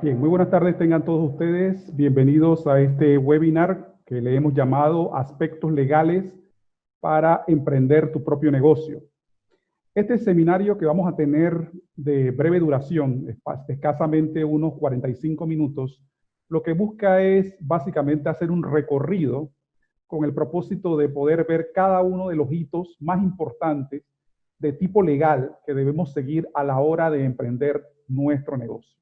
Bien, muy buenas tardes tengan todos ustedes. Bienvenidos a este webinar que le hemos llamado Aspectos Legales para Emprender tu propio negocio. Este seminario que vamos a tener de breve duración, escasamente unos 45 minutos, lo que busca es básicamente hacer un recorrido con el propósito de poder ver cada uno de los hitos más importantes de tipo legal que debemos seguir a la hora de emprender nuestro negocio.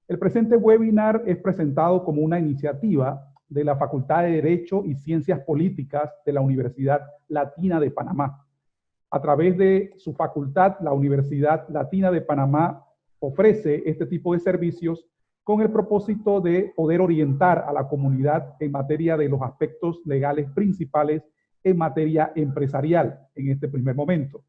El presente webinar es presentado como una iniciativa de la Facultad de Derecho y Ciencias Políticas de la Universidad Latina de Panamá. A través de su facultad, la Universidad Latina de Panamá ofrece este tipo de servicios con el propósito de poder orientar a la comunidad en materia de los aspectos legales principales en materia empresarial en este primer momento.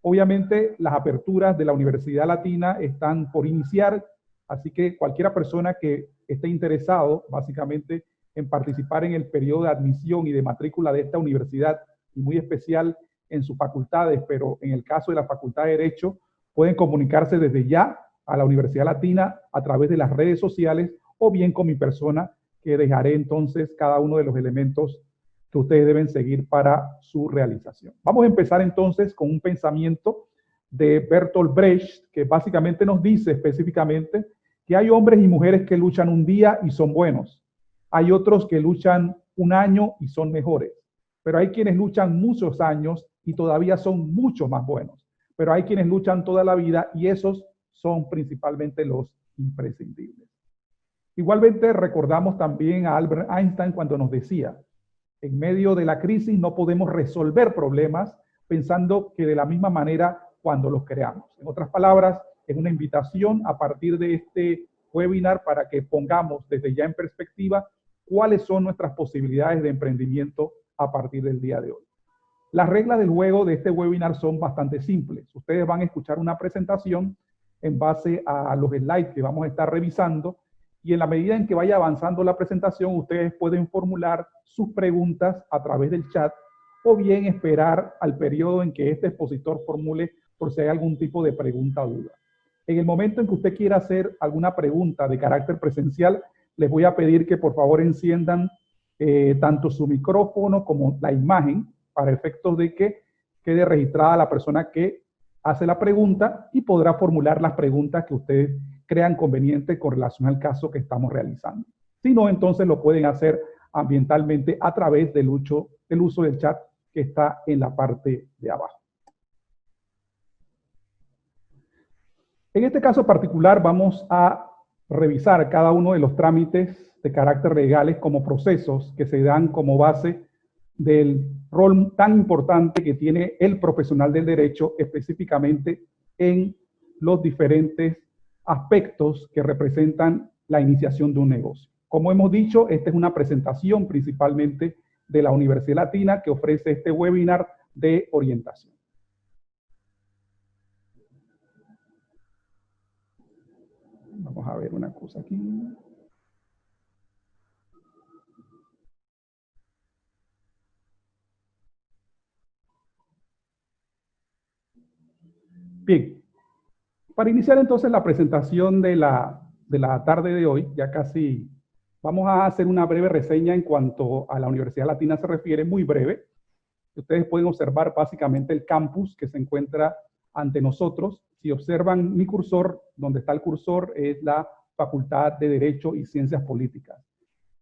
Obviamente, las aperturas de la Universidad Latina están por iniciar, así que cualquiera persona que esté interesado, básicamente, en participar en el periodo de admisión y de matrícula de esta universidad, y muy especial en sus facultades, pero en el caso de la Facultad de Derecho, pueden comunicarse desde ya a la Universidad Latina a través de las redes sociales o bien con mi persona, que dejaré entonces cada uno de los elementos que ustedes deben seguir para su realización. Vamos a empezar entonces con un pensamiento de Bertolt Brecht, que básicamente nos dice específicamente que hay hombres y mujeres que luchan un día y son buenos. Hay otros que luchan un año y son mejores. Pero hay quienes luchan muchos años y todavía son mucho más buenos. Pero hay quienes luchan toda la vida y esos son principalmente los imprescindibles. Igualmente recordamos también a Albert Einstein cuando nos decía, en medio de la crisis no podemos resolver problemas pensando que de la misma manera cuando los creamos. En otras palabras, es una invitación a partir de este webinar para que pongamos desde ya en perspectiva cuáles son nuestras posibilidades de emprendimiento a partir del día de hoy. Las reglas del juego de este webinar son bastante simples. Ustedes van a escuchar una presentación en base a los slides que vamos a estar revisando y en la medida en que vaya avanzando la presentación, ustedes pueden formular sus preguntas a través del chat o bien esperar al periodo en que este expositor formule por si hay algún tipo de pregunta o duda. En el momento en que usted quiera hacer alguna pregunta de carácter presencial, les voy a pedir que por favor enciendan tanto su micrófono como la imagen para efectos de que quede registrada la persona que hace la pregunta y podrá formular las preguntas que ustedes crean conveniente con relación al caso que estamos realizando. Si no, entonces lo pueden hacer ambientalmente a través del uso del chat que está en la parte de abajo. En este caso particular vamos a revisar cada uno de los trámites de carácter legales como procesos que se dan como base del rol tan importante que tiene el profesional del derecho, específicamente en los diferentes aspectos que representan la iniciación de un negocio. Como hemos dicho, esta es una presentación principalmente de la Universidad Latina que ofrece este webinar de orientación. Vamos a ver una cosa aquí. Bien, para iniciar entonces la presentación de la tarde de hoy, ya casi vamos a hacer una breve reseña en cuanto a la Universidad Latina se refiere, muy breve. Ustedes pueden observar básicamente el campus que se encuentra ante nosotros. Si observan mi cursor, donde está el cursor es la Facultad de Derecho y Ciencias Políticas.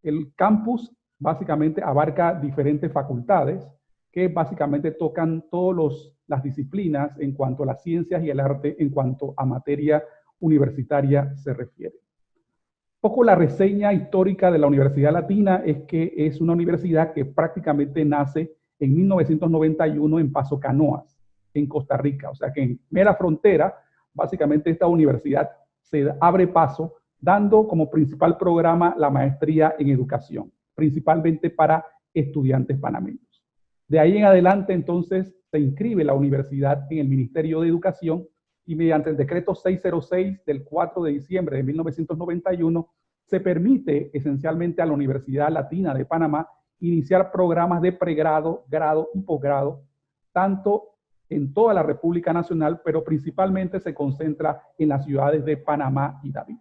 El campus básicamente abarca diferentes facultades que básicamente tocan todas las disciplinas en cuanto a las ciencias y el arte en cuanto a materia universitaria se refiere. Un poco la reseña histórica de la Universidad Latina es que es una universidad que prácticamente nace en 1991 en Paso Canoas, en Costa Rica. O sea que en mera frontera, básicamente esta universidad se abre paso dando como principal programa la maestría en educación, principalmente para estudiantes panameños. De ahí en adelante, entonces, se inscribe la universidad en el Ministerio de Educación y mediante el decreto 606 del 4 de diciembre de 1991 se permite esencialmente a la Universidad Latina de Panamá iniciar programas de pregrado, grado y posgrado, tanto en toda la República Nacional, pero principalmente se concentra en las ciudades de Panamá y David.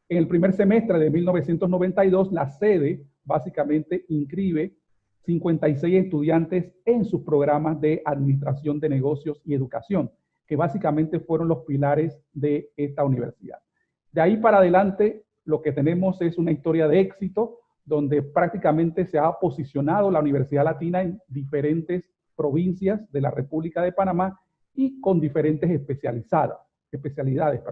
En el primer semestre de 1992, la sede básicamente inscribe 56 estudiantes en sus programas de administración de negocios y educación, que básicamente fueron los pilares de esta universidad. De ahí para adelante, lo que tenemos es una historia de éxito, donde prácticamente se ha posicionado la Universidad Latina en diferentes provincias de la República de Panamá y con diferentes especialidades,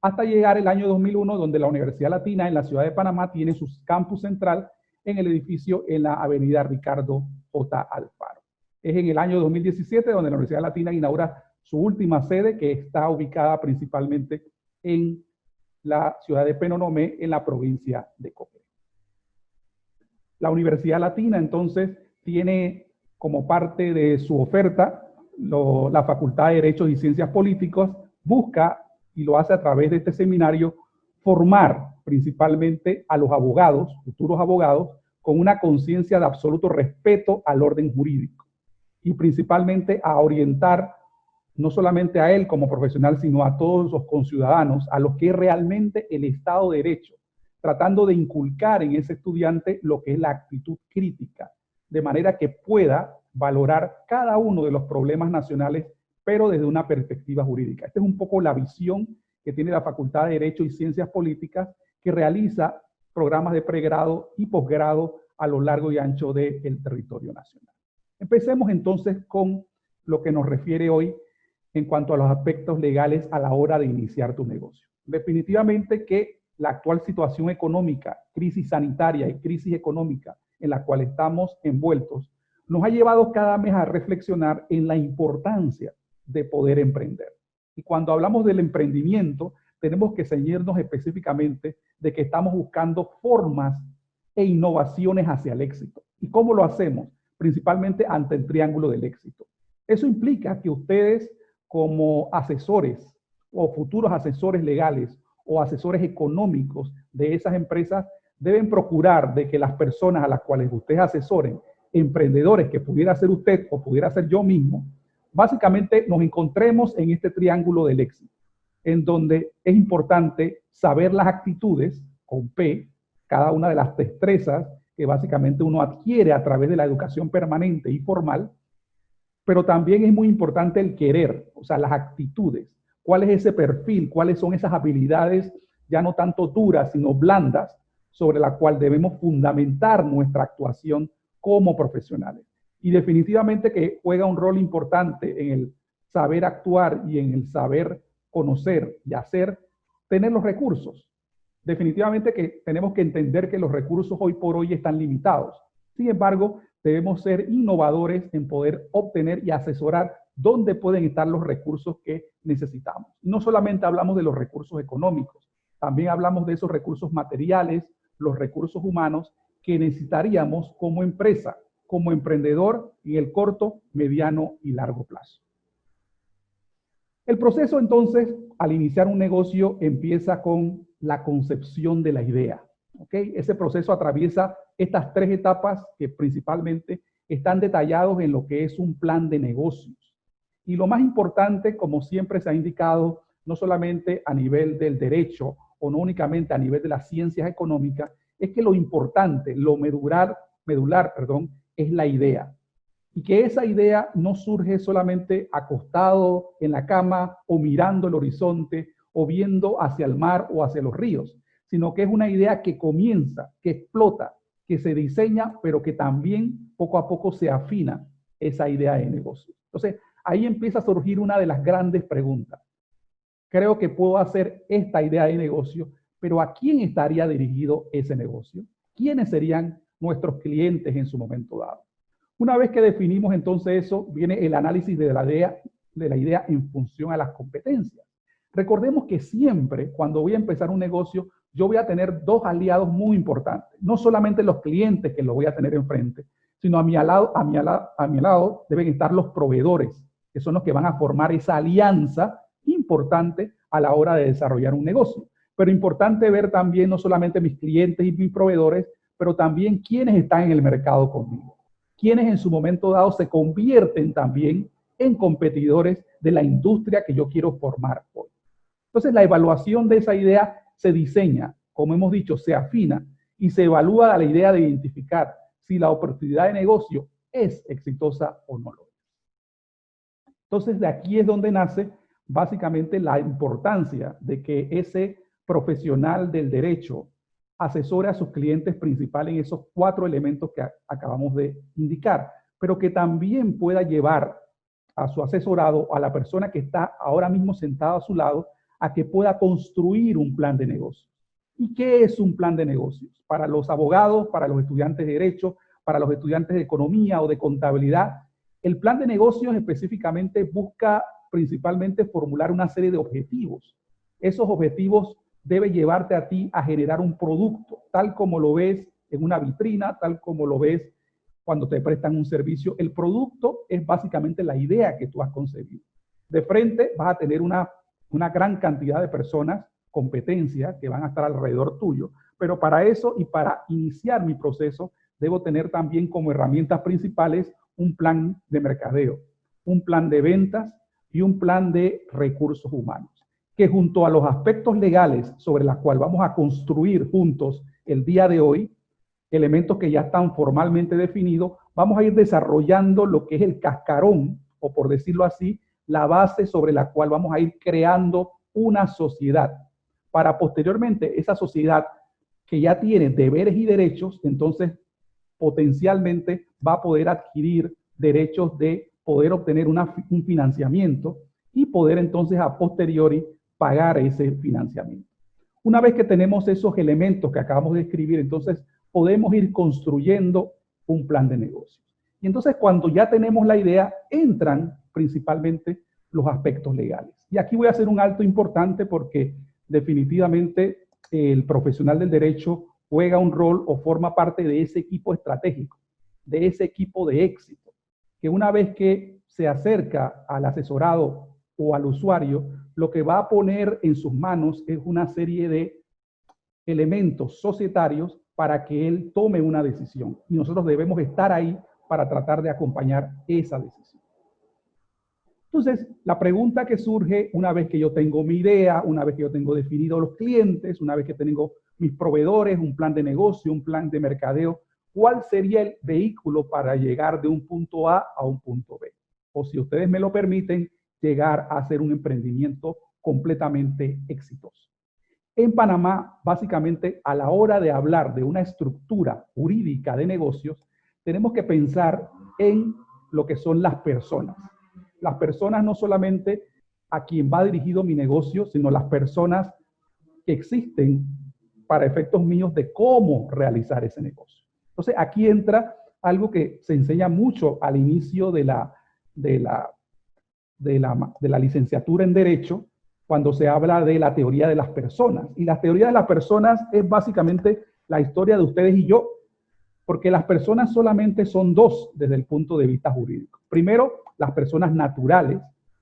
hasta llegar el año 2001, donde la Universidad Latina en la ciudad de Panamá tiene su campus central en el edificio en la avenida Ricardo J. Alfaro. Es en el año 2017 donde la Universidad Latina inaugura su última sede, que está ubicada principalmente en la ciudad de Penonomé, en la provincia de Copiapó. La Universidad Latina, entonces, tiene como parte de su oferta la Facultad de Derechos y Ciencias Políticas, busca, y lo hace a través de este seminario, formar principalmente a los abogados, futuros abogados, con una conciencia de absoluto respeto al orden jurídico, y principalmente a orientar no solamente a él como profesional, sino a todos los conciudadanos, a los que es realmente el Estado de Derecho, tratando de inculcar en ese estudiante lo que es la actitud crítica, de manera que pueda valorar cada uno de los problemas nacionales, pero desde una perspectiva jurídica. Esta es un poco la visión que tiene la Facultad de Derecho y Ciencias Políticas, que realiza programas de pregrado y posgrado a lo largo y ancho del territorio nacional. Empecemos entonces con lo que nos refiere hoy en cuanto a los aspectos legales a la hora de iniciar tu negocio. Definitivamente que la actual situación económica, crisis sanitaria y crisis económica en la cual estamos envueltos, nos ha llevado cada mes a reflexionar en la importancia de poder emprender. Y cuando hablamos del emprendimiento, tenemos que ceñirnos específicamente de que estamos buscando formas e innovaciones hacia el éxito. ¿Y cómo lo hacemos? Principalmente ante el triángulo del éxito. Eso implica que ustedes, como asesores o futuros asesores legales o asesores económicos de esas empresas, deben procurar de que las personas a las cuales ustedes asesoren, emprendedores que pudiera ser usted o pudiera ser yo mismo, básicamente nos encontremos en este triángulo del éxito, en donde es importante saber las actitudes, con P, cada una de las destrezas que básicamente uno adquiere a través de la educación permanente y formal, pero también es muy importante el querer, o sea, las actitudes. ¿Cuál es ese perfil? ¿Cuáles son esas habilidades ya no tanto duras, sino blandas, sobre la cual debemos fundamentar nuestra actuación como profesionales? Y definitivamente que juega un rol importante en el saber actuar y en el saber conocer y hacer, tener los recursos. Definitivamente que tenemos que entender que los recursos hoy por hoy están limitados. Sin embargo, debemos ser innovadores en poder obtener y asesorar dónde pueden estar los recursos que necesitamos. No solamente hablamos de los recursos económicos, también hablamos de esos recursos materiales, los recursos humanos que necesitaríamos como empresa, como emprendedor en el corto, mediano y largo plazo. El proceso entonces, al iniciar un negocio, empieza con la concepción de la idea. ¿Okay? Ese proceso atraviesa estas tres etapas que principalmente están detallados en lo que es un plan de negocios. Y lo más importante, como siempre se ha indicado, no solamente a nivel del derecho o no únicamente a nivel de las ciencias económicas, es que lo importante, lo medular, es la idea. Y que esa idea no surge solamente acostado en la cama o mirando el horizonte o viendo hacia el mar o hacia los ríos, sino que es una idea que comienza, que explota, que se diseña, pero que también poco a poco se afina esa idea de negocio. Entonces, ahí empieza a surgir una de las grandes preguntas. Creo que puedo hacer esta idea de negocio, pero ¿a quién estaría dirigido ese negocio? ¿Quiénes serían nuestros clientes en su momento dado? Una vez que definimos entonces eso, viene el análisis de la idea en función a las competencias. Recordemos que siempre, cuando voy a empezar un negocio, yo voy a tener dos aliados muy importantes. No solamente los clientes que los voy a tener enfrente, sino a mi lado deben estar los proveedores, que son los que van a formar esa alianza importante a la hora de desarrollar un negocio. Pero importante ver también no solamente mis clientes y mis proveedores, pero también quiénes están en el mercado conmigo. Quienes en su momento dado se convierten también en competidores de la industria que yo quiero formar hoy. Entonces, la evaluación de esa idea se diseña como hemos dicho, se afina y se evalúa la idea de identificar si la oportunidad de negocio es exitosa o no lo es. Entonces, de aquí es donde nace básicamente la importancia de que ese profesional del derecho asesore a sus clientes principales en esos 4 elementos que acabamos de indicar, pero que también pueda llevar a su asesorado, a la persona que está ahora mismo sentada a su lado, a que pueda construir un plan de negocio. ¿Y qué es un plan de negocios? Para los abogados, para los estudiantes de derecho, para los estudiantes de economía o de contabilidad, el plan de negocios específicamente busca principalmente formular una serie de objetivos. Esos objetivos deben llevarte a ti a generar un producto, tal como lo ves en una vitrina, tal como lo ves cuando te prestan un servicio. El producto es básicamente la idea que tú has concebido. De frente vas a tener una gran cantidad de personas, competencias, que van a estar alrededor tuyo. Pero para eso y para iniciar mi proceso, debo tener también como herramientas principales un plan de mercadeo, un plan de ventas y un plan de recursos humanos, que junto a los aspectos legales sobre los cuales vamos a construir juntos el día de hoy, elementos que ya están formalmente definidos, vamos a ir desarrollando lo que es el cascarón, o por decirlo así, la base sobre la cual vamos a ir creando una sociedad, para posteriormente esa sociedad que ya tiene deberes y derechos, entonces potencialmente va a poder adquirir derechos de poder obtener un financiamiento y poder entonces a posteriori pagar ese financiamiento. Una vez que tenemos esos elementos que acabamos de escribir, entonces podemos ir construyendo un plan de negocios. Y entonces cuando ya tenemos la idea, entran principalmente los aspectos legales. Y aquí voy a hacer un alto importante porque definitivamente el profesional del derecho juega un rol o forma parte de ese equipo estratégico, de ese equipo de éxito, que una vez que se acerca al asesorado o al usuario, lo que va a poner en sus manos es una serie de elementos societarios para que él tome una decisión. Y nosotros debemos estar ahí para tratar de acompañar esa decisión. Entonces, la pregunta que surge una vez que yo tengo mi idea, una vez que yo tengo definidos los clientes, una vez que tengo mis proveedores, un plan de negocio, un plan de mercadeo, ¿cuál sería el vehículo para llegar de un punto A a un punto B? O si ustedes me lo permiten, llegar a hacer un emprendimiento completamente exitoso. En Panamá, básicamente, a la hora de hablar de una estructura jurídica de negocios, tenemos que pensar en lo que son las personas. Las personas no solamente a quien va dirigido mi negocio, sino las personas que existen para efectos míos de cómo realizar ese negocio. Entonces, aquí entra algo que se enseña mucho al inicio de la licenciatura en Derecho, cuando se habla de la teoría de las personas. Y la teoría de las personas es básicamente la historia de ustedes y yo, porque las personas solamente son 2 desde el punto de vista jurídico. Primero, las personas naturales,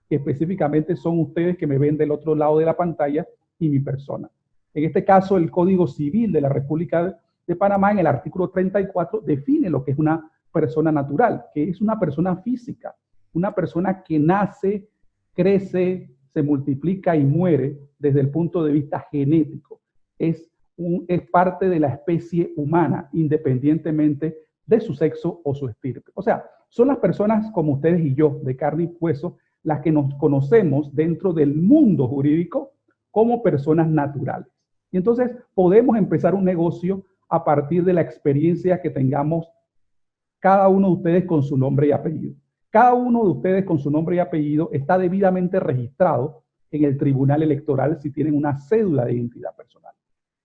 que específicamente son ustedes que me ven del otro lado de la pantalla, y mi persona. En este caso, el Código Civil de la República de Panamá, en el artículo 34, define lo que es una persona natural, que es una persona física, una persona que nace, crece, se multiplica y muere desde el punto de vista genético. Es parte de la especie humana, independientemente de su sexo o su estirpe. O sea, son las personas como ustedes y yo, de carne y hueso, las que nos conocemos dentro del mundo jurídico como personas naturales. Y entonces podemos empezar un negocio a partir de la experiencia que tengamos cada uno de ustedes con su nombre y apellido. Cada uno de ustedes con su nombre y apellido está debidamente registrado en el Tribunal Electoral si tienen una cédula de identidad personal.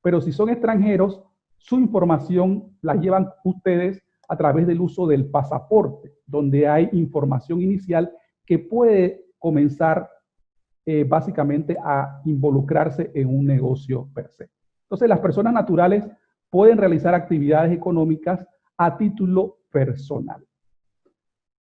Pero si son extranjeros, su información la llevan ustedes a través del uso del pasaporte, donde hay información inicial que puede comenzar básicamente a involucrarse en un negocio per se. Entonces, las personas naturales pueden realizar actividades económicas a título personal.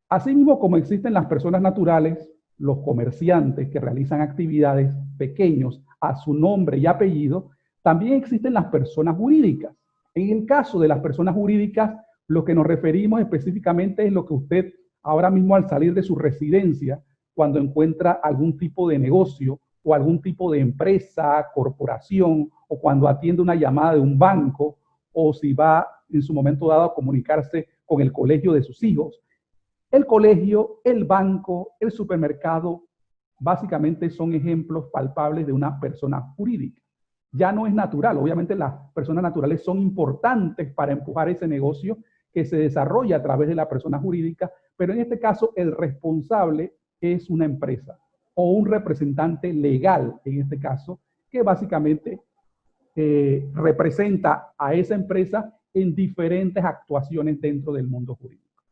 Asimismo, como existen las personas naturales, los comerciantes que realizan actividades pequeños a su nombre y apellido, también existen las personas jurídicas. En el caso de las personas jurídicas, lo que nos referimos específicamente es lo que usted ahora mismo al salir de su residencia, cuando encuentra algún tipo de negocio o algún tipo de empresa, corporación, o cuando atiende una llamada de un banco, o si va en su momento dado a comunicarse con el colegio de sus hijos. El colegio, el banco, el supermercado, básicamente son ejemplos palpables de una persona jurídica. Ya no es natural, obviamente las personas naturales son importantes para empujar ese negocio que se desarrolla a través de la persona jurídica, pero en este caso el responsable es una empresa o un representante legal, en este caso, que básicamente representa a esa empresa en diferentes actuaciones dentro del mundo jurídico.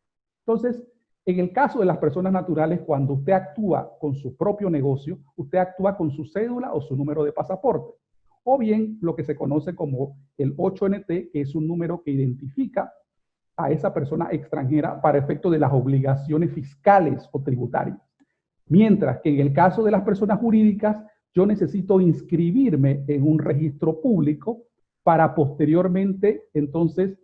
Entonces, en el caso de las personas naturales, cuando usted actúa con su propio negocio, usted actúa con su cédula o su número de pasaporte, o bien lo que se conoce como el 8NT, que es un número que identifica a esa persona extranjera para efecto de las obligaciones fiscales o tributarias. Mientras que en el caso de las personas jurídicas, yo necesito inscribirme en un registro público para posteriormente, entonces,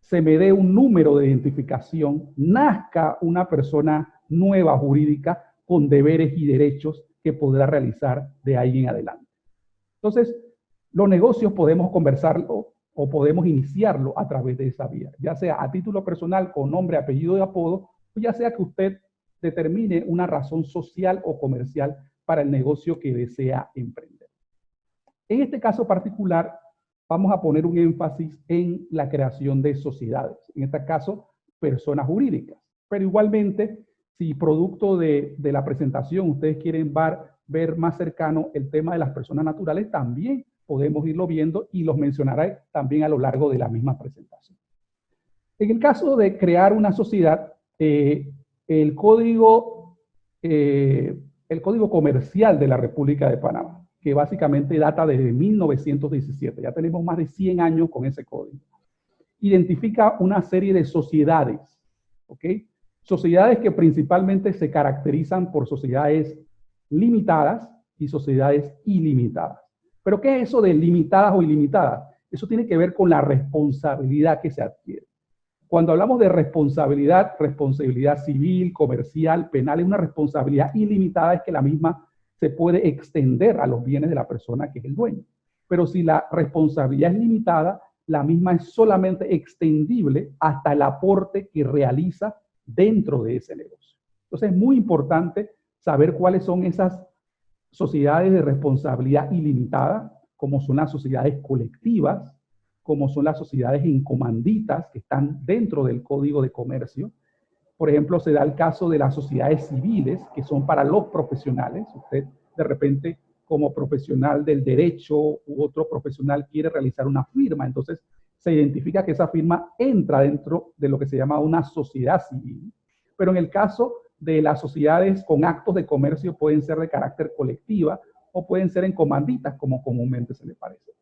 se me dé un número de identificación, nazca una persona nueva jurídica con deberes y derechos que podrá realizar de ahí en adelante. Entonces, los negocios podemos conversarlo o podemos iniciarlo a través de esa vía, ya sea a título personal con nombre, apellido y apodo, o ya sea que usted determine una razón social o comercial para el negocio que desea emprender. En este caso particular, vamos a poner un énfasis en la creación de sociedades, en este caso, personas jurídicas. Pero igualmente, si producto de la presentación ustedes quieren ver más cercano el tema de las personas naturales, también podemos irlo viendo y los mencionaré también a lo largo de la misma presentación. En el caso de crear una sociedad, el código comercial de la República de Panamá, que básicamente data desde 1917, ya tenemos más de 100 años con ese código, identifica una serie de sociedades, ¿ok? Sociedades que principalmente se caracterizan por sociedades limitadas y sociedades ilimitadas. ¿Pero qué es eso de limitadas o ilimitadas? Eso tiene que ver con la responsabilidad que se adquiere. Cuando hablamos de responsabilidad civil, comercial, penal, es una responsabilidad ilimitada, es que la misma se puede extender a los bienes de la persona que es el dueño. Pero si la responsabilidad es limitada, la misma es solamente extendible hasta el aporte que realiza dentro de ese negocio. Entonces es muy importante saber cuáles son esas sociedades de responsabilidad ilimitada, como son las sociedades colectivas, como son las sociedades en comanditas que están dentro del Código de Comercio. Por ejemplo, se da el caso de las sociedades civiles, que son para los profesionales. Usted, de repente, como profesional del derecho u otro profesional quiere realizar una firma, entonces se identifica que esa firma entra dentro de lo que se llama una sociedad civil. Pero en el caso de las sociedades con actos de comercio pueden ser de carácter colectiva o pueden ser en comanditas, como comúnmente se le parece.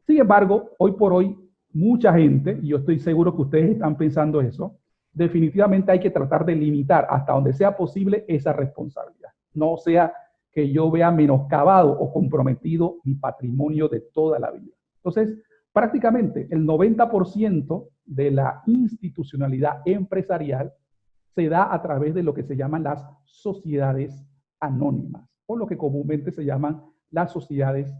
Sin embargo, hoy por hoy, mucha gente, y yo estoy seguro que ustedes están pensando eso, definitivamente hay que tratar de limitar hasta donde sea posible esa responsabilidad. No sea que yo vea menoscabado o comprometido mi patrimonio de toda la vida. Entonces, prácticamente el 90% de la institucionalidad empresarial se da a través de lo que se llaman las sociedades anónimas, o lo que comúnmente se llaman las sociedades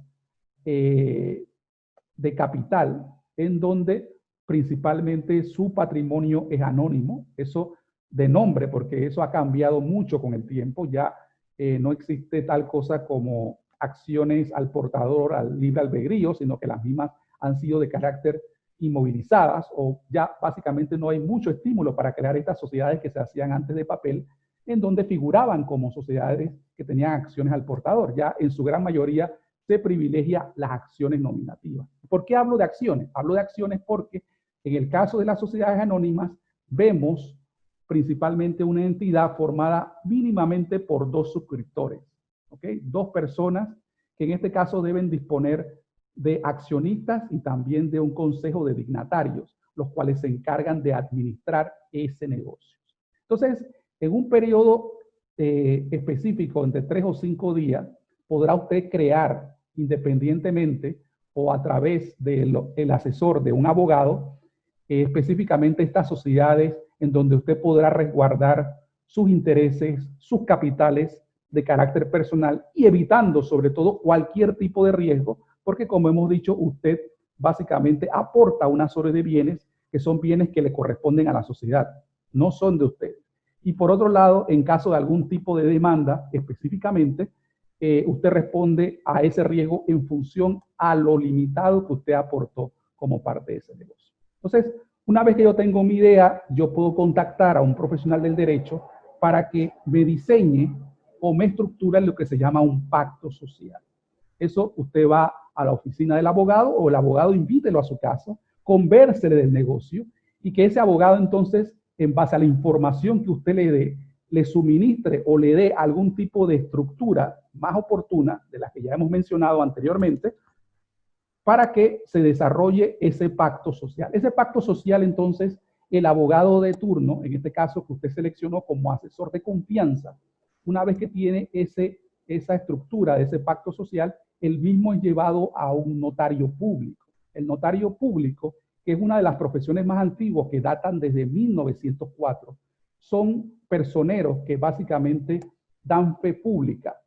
de capital, en donde principalmente su patrimonio es anónimo, eso de nombre, porque eso ha cambiado mucho con el tiempo, ya no existe tal cosa como acciones al portador, al libre albedrío, sino que las mismas han sido de carácter inmovilizadas, o ya básicamente no hay mucho estímulo para crear estas sociedades que se hacían antes de papel, en donde figuraban como sociedades que tenían acciones al portador. Ya en su gran mayoría se privilegia las acciones nominativas. ¿Por qué hablo de acciones? Hablo de acciones porque en el caso de las sociedades anónimas vemos principalmente una entidad formada mínimamente por dos suscriptores, ¿ok? Dos personas que en este caso deben disponer de accionistas y también de un consejo de dignatarios, los cuales se encargan de administrar ese negocio. Entonces, en un periodo específico, entre 3 o 5 días, podrá usted crear independientemente o a través del asesor de un abogado, específicamente estas sociedades en donde usted podrá resguardar sus intereses, sus capitales, de carácter personal y evitando sobre todo cualquier tipo de riesgo, porque como hemos dicho, usted básicamente aporta una serie de bienes que son bienes que le corresponden a la sociedad, no son de usted. Y por otro lado, en caso de algún tipo de demanda específicamente, usted responde a ese riesgo en función a lo limitado que usted aportó como parte de ese negocio. Entonces, una vez que yo tengo mi idea, yo puedo contactar a un profesional del derecho para que me diseñe o me estructure lo que se llama un pacto social. Eso usted va a la oficina del abogado o el abogado invítelo a su casa, convérsele del negocio y que ese abogado entonces, en base a la información que usted le dé, le suministre o le dé algún tipo de estructura más oportuna de las que ya hemos mencionado anteriormente para que se desarrolle ese pacto social. Ese pacto social entonces el abogado de turno, en este caso que usted seleccionó como asesor de confianza, una vez que tiene esa estructura de ese pacto social, el mismo es llevado a un notario público. El notario público, que es una de las profesiones más antiguas que datan desde 1904, son personeros que básicamente dan fe pública.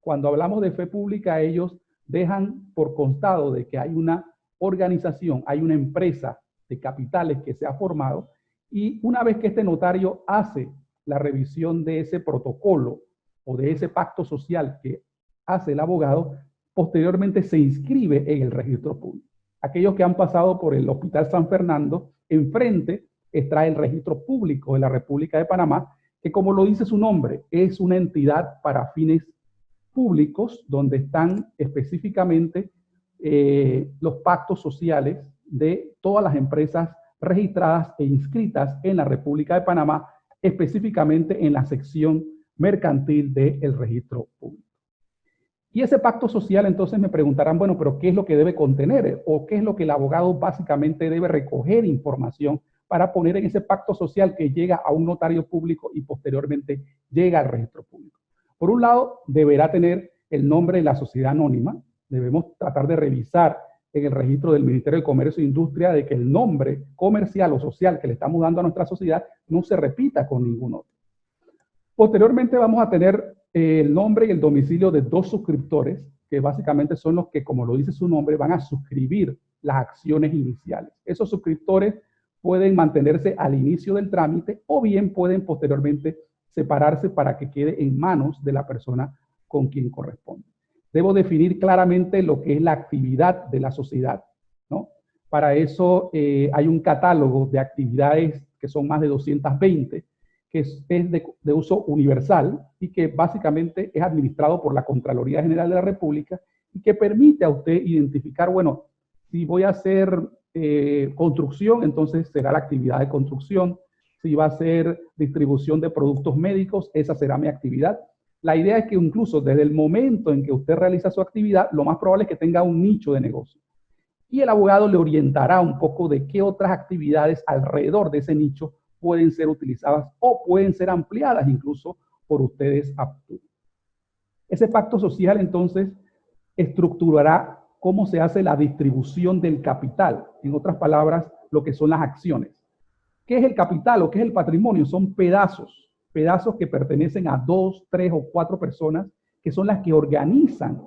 Cuando hablamos de fe pública, ellos dejan por constado de que hay una organización, hay una empresa de capitales que se ha formado y una vez que este notario hace la revisión de ese protocolo o de ese pacto social que hace el abogado, posteriormente se inscribe en el registro público. Aquellos que han pasado por el Hospital San Fernando, enfrente está el registro público de la República de Panamá, que como lo dice su nombre, es una entidad para fines públicos donde están específicamente los pactos sociales de todas las empresas registradas e inscritas en la República de Panamá, específicamente en la sección mercantil del registro público. Y ese pacto social, entonces me preguntarán, bueno, pero ¿qué es lo que debe contener? ¿O qué es lo que el abogado básicamente debe recoger información para poner en ese pacto social que llega a un notario público y posteriormente llega al registro público? Por un lado, deberá tener el nombre de la sociedad anónima. Debemos tratar de revisar en el registro del Ministerio de Comercio e Industria de que el nombre comercial o social que le estamos dando a nuestra sociedad no se repita con ningún otro. Posteriormente vamos a tener el nombre y el domicilio de dos suscriptores, que básicamente son los que, como lo dice su nombre, van a suscribir las acciones iniciales. Esos suscriptores pueden mantenerse al inicio del trámite o bien pueden posteriormente separarse para que quede en manos de la persona con quien corresponde. Debo definir claramente lo que es la actividad de la sociedad, ¿no? Para eso hay un catálogo de actividades que son más de 220, que es de uso universal y que básicamente es administrado por la Contraloría General de la República y que permite a usted identificar, bueno, si voy a hacer construcción, entonces será la actividad de construcción. Si va a ser distribución de productos médicos, esa será mi actividad. La idea es que incluso desde el momento en que usted realiza su actividad, lo más probable es que tenga un nicho de negocio. Y el abogado le orientará un poco de qué otras actividades alrededor de ese nicho pueden ser utilizadas o pueden ser ampliadas incluso por ustedes a futuro. Ese pacto social entonces estructurará cómo se hace la distribución del capital. En otras palabras, lo que son las acciones. ¿Qué es el capital o qué es el patrimonio? Son pedazos que pertenecen a 2, 3 o 4 personas que son las que organizan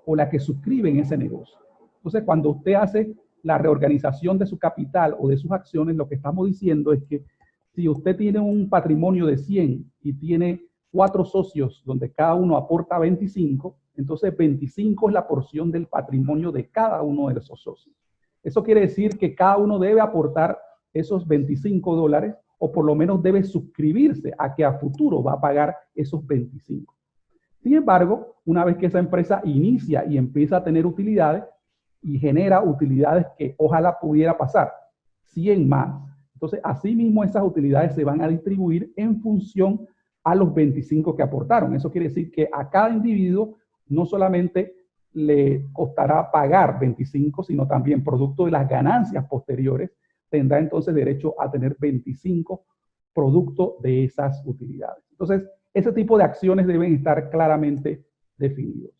o las que suscriben ese negocio. Entonces, cuando usted hace la reorganización de su capital o de sus acciones, lo que estamos diciendo es que si usted tiene un patrimonio de 100 y tiene 4 socios donde cada uno aporta 25, entonces 25 es la porción del patrimonio de cada uno de esos socios. Eso quiere decir que cada uno debe aportar esos $25 o por lo menos debe suscribirse a que a futuro va a pagar esos 25. Sin embargo, una vez que esa empresa inicia y empieza a tener utilidades y genera utilidades que ojalá pudiera pasar 100 más, entonces así mismo esas utilidades se van a distribuir en función a los 25 que aportaron. Eso quiere decir que a cada individuo no solamente le costará pagar 25, sino también producto de las ganancias posteriores, tendrá entonces derecho a tener 25 producto de esas utilidades. Entonces, ese tipo de acciones deben estar claramente definidos.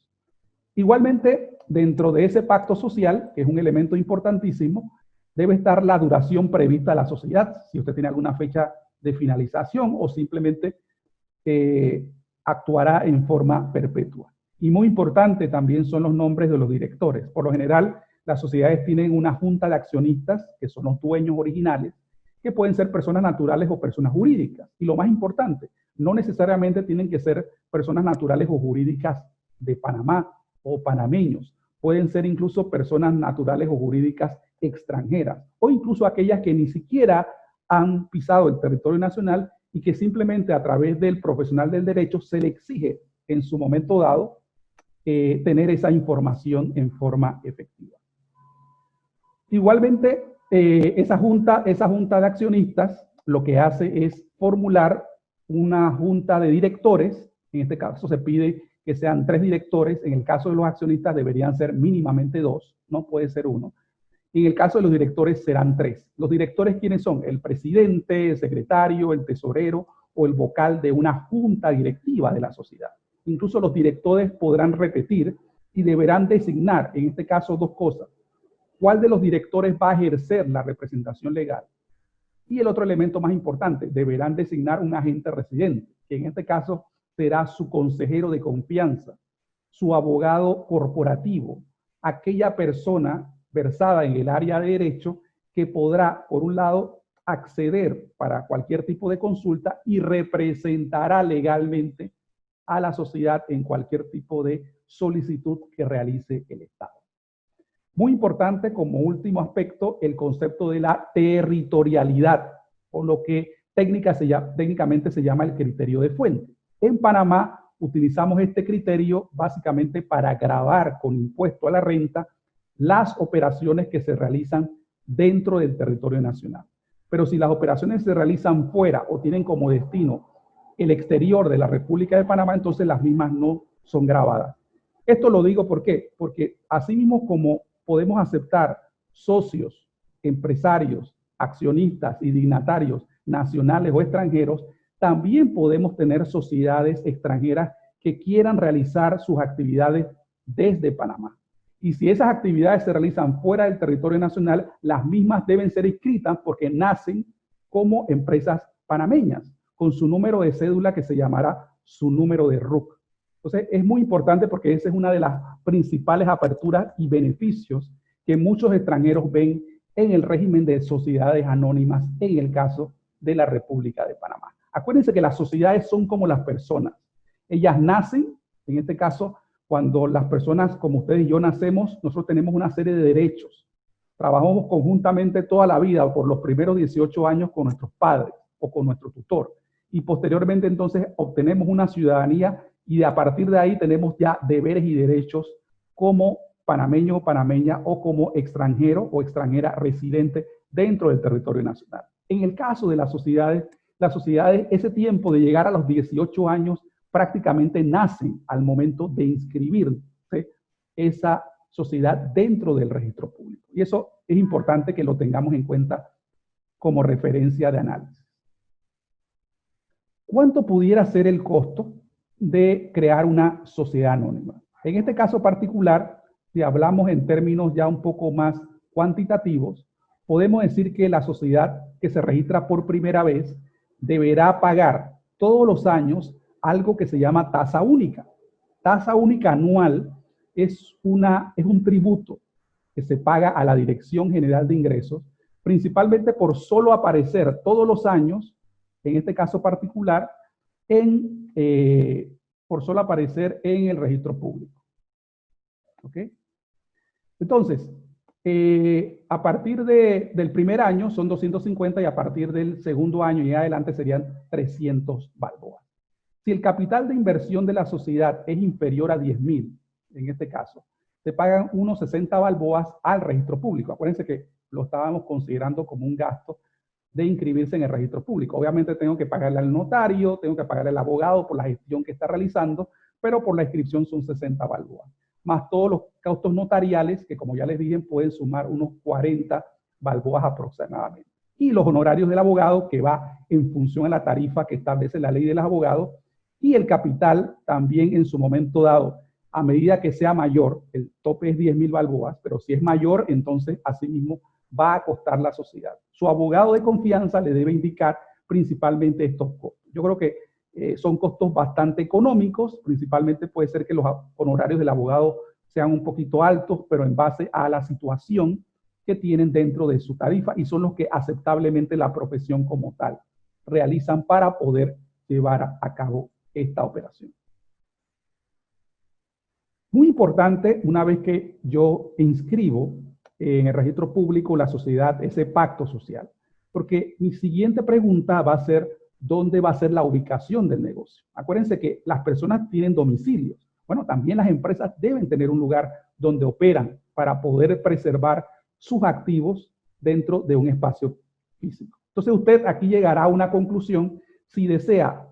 Igualmente, dentro de ese pacto social, que es un elemento importantísimo, debe estar la duración prevista de la sociedad, si usted tiene alguna fecha de finalización o simplemente actuará en forma perpetua. Y muy importante también son los nombres de los directores. Por lo general, las sociedades tienen una junta de accionistas, que son los dueños originales, que pueden ser personas naturales o personas jurídicas. Y lo más importante, no necesariamente tienen que ser personas naturales o jurídicas de Panamá o panameños. Pueden ser incluso personas naturales o jurídicas extranjeras, o incluso aquellas que ni siquiera han pisado el territorio nacional y que simplemente a través del profesional del derecho se le exige en su momento dado tener esa información en forma efectiva. Igualmente, esa junta de accionistas lo que hace es formular una junta de directores. En este caso se pide que sean 3 directores. En el caso de los accionistas deberían ser mínimamente 2, no puede ser 1. En el caso de los directores serán 3. Los directores, ¿quiénes son? El presidente, el secretario, el tesorero o el vocal de una junta directiva de la sociedad. Incluso los directores podrán repetir y deberán designar, en este caso, 2 cosas. ¿Cuál de los directores va a ejercer la representación legal? Y el otro elemento más importante, deberán designar un agente residente, que en este caso será su consejero de confianza, su abogado corporativo, aquella persona versada en el área de derecho que podrá, por un lado, acceder para cualquier tipo de consulta y representará legalmente a la sociedad en cualquier tipo de solicitud que realice el Estado. Muy importante como último aspecto el concepto de la territorialidad, o lo que técnicamente se llama el criterio de fuente. En Panamá utilizamos este criterio básicamente para gravar con impuesto a la renta las operaciones que se realizan dentro del territorio nacional. Pero si las operaciones se realizan fuera o tienen como destino el exterior de la República de Panamá, entonces las mismas no son grabadas. Esto lo digo ¿por qué? Porque así mismo como podemos aceptar socios, empresarios, accionistas y dignatarios nacionales o extranjeros, también podemos tener sociedades extranjeras que quieran realizar sus actividades desde Panamá. Y si esas actividades se realizan fuera del territorio nacional, las mismas deben ser inscritas porque nacen como empresas panameñas, con su número de cédula que se llamará su número de RUC. Entonces, es muy importante porque esa es una de las principales aperturas y beneficios que muchos extranjeros ven en el régimen de sociedades anónimas en el caso de la República de Panamá. Acuérdense que las sociedades son como las personas. Ellas nacen, en este caso, cuando las personas como ustedes y yo nacemos, nosotros tenemos una serie de derechos. Trabajamos conjuntamente toda la vida, por los primeros 18 años con nuestros padres o con nuestro tutor. Y posteriormente entonces obtenemos una ciudadanía y a partir de ahí tenemos ya deberes y derechos como panameño o panameña o como extranjero o extranjera residente dentro del territorio nacional. En el caso de las sociedades, ese tiempo de llegar a los 18 años prácticamente nacen al momento de inscribirse esa sociedad dentro del registro público. Y eso es importante que lo tengamos en cuenta como referencia de análisis. ¿Cuánto pudiera ser el costo de crear una sociedad anónima? En este caso particular, si hablamos en términos ya un poco más cuantitativos, podemos decir que la sociedad que se registra por primera vez deberá pagar todos los años algo que se llama tasa única. Tasa única anual es un tributo que se paga a la Dirección General de Ingresos, principalmente por solo aparecer todos los años, en este caso particular, por solo aparecer en el registro público. ¿Ok? Entonces, a partir del primer año son 250 y a partir del segundo año y adelante serían 300 balboas. Si el capital de inversión de la sociedad es inferior a 10.000, en este caso, se pagan unos 60 balboas al registro público. Acuérdense que lo estábamos considerando como un gasto de inscribirse en el registro público. Obviamente tengo que pagarle al notario, tengo que pagarle al abogado por la gestión que está realizando, pero por la inscripción son 60 balboas. Más todos los costos notariales, que como ya les dije, pueden sumar unos 40 balboas aproximadamente. Y los honorarios del abogado, que va en función a la tarifa que establece la ley de los abogados, y el capital también en su momento dado, a medida que sea mayor, el tope es 10.000 balboas, pero si es mayor, entonces asimismo va a costar la sociedad. Su abogado de confianza le debe indicar principalmente estos costos. Yo creo que Son costos bastante económicos, principalmente puede ser que los honorarios del abogado sean un poquito altos, pero en base a la situación que tienen dentro de su tarifa y son los que aceptablemente la profesión como tal realizan para poder llevar a cabo esta operación. Muy importante, una vez que yo inscribo en el registro público la sociedad, ese pacto social, porque mi siguiente pregunta va a ser, ¿dónde va a ser la ubicación del negocio? Acuérdense que las personas tienen domicilios. Bueno, también las empresas deben tener un lugar donde operan para poder preservar sus activos dentro de un espacio físico. Entonces usted aquí llegará a una conclusión si desea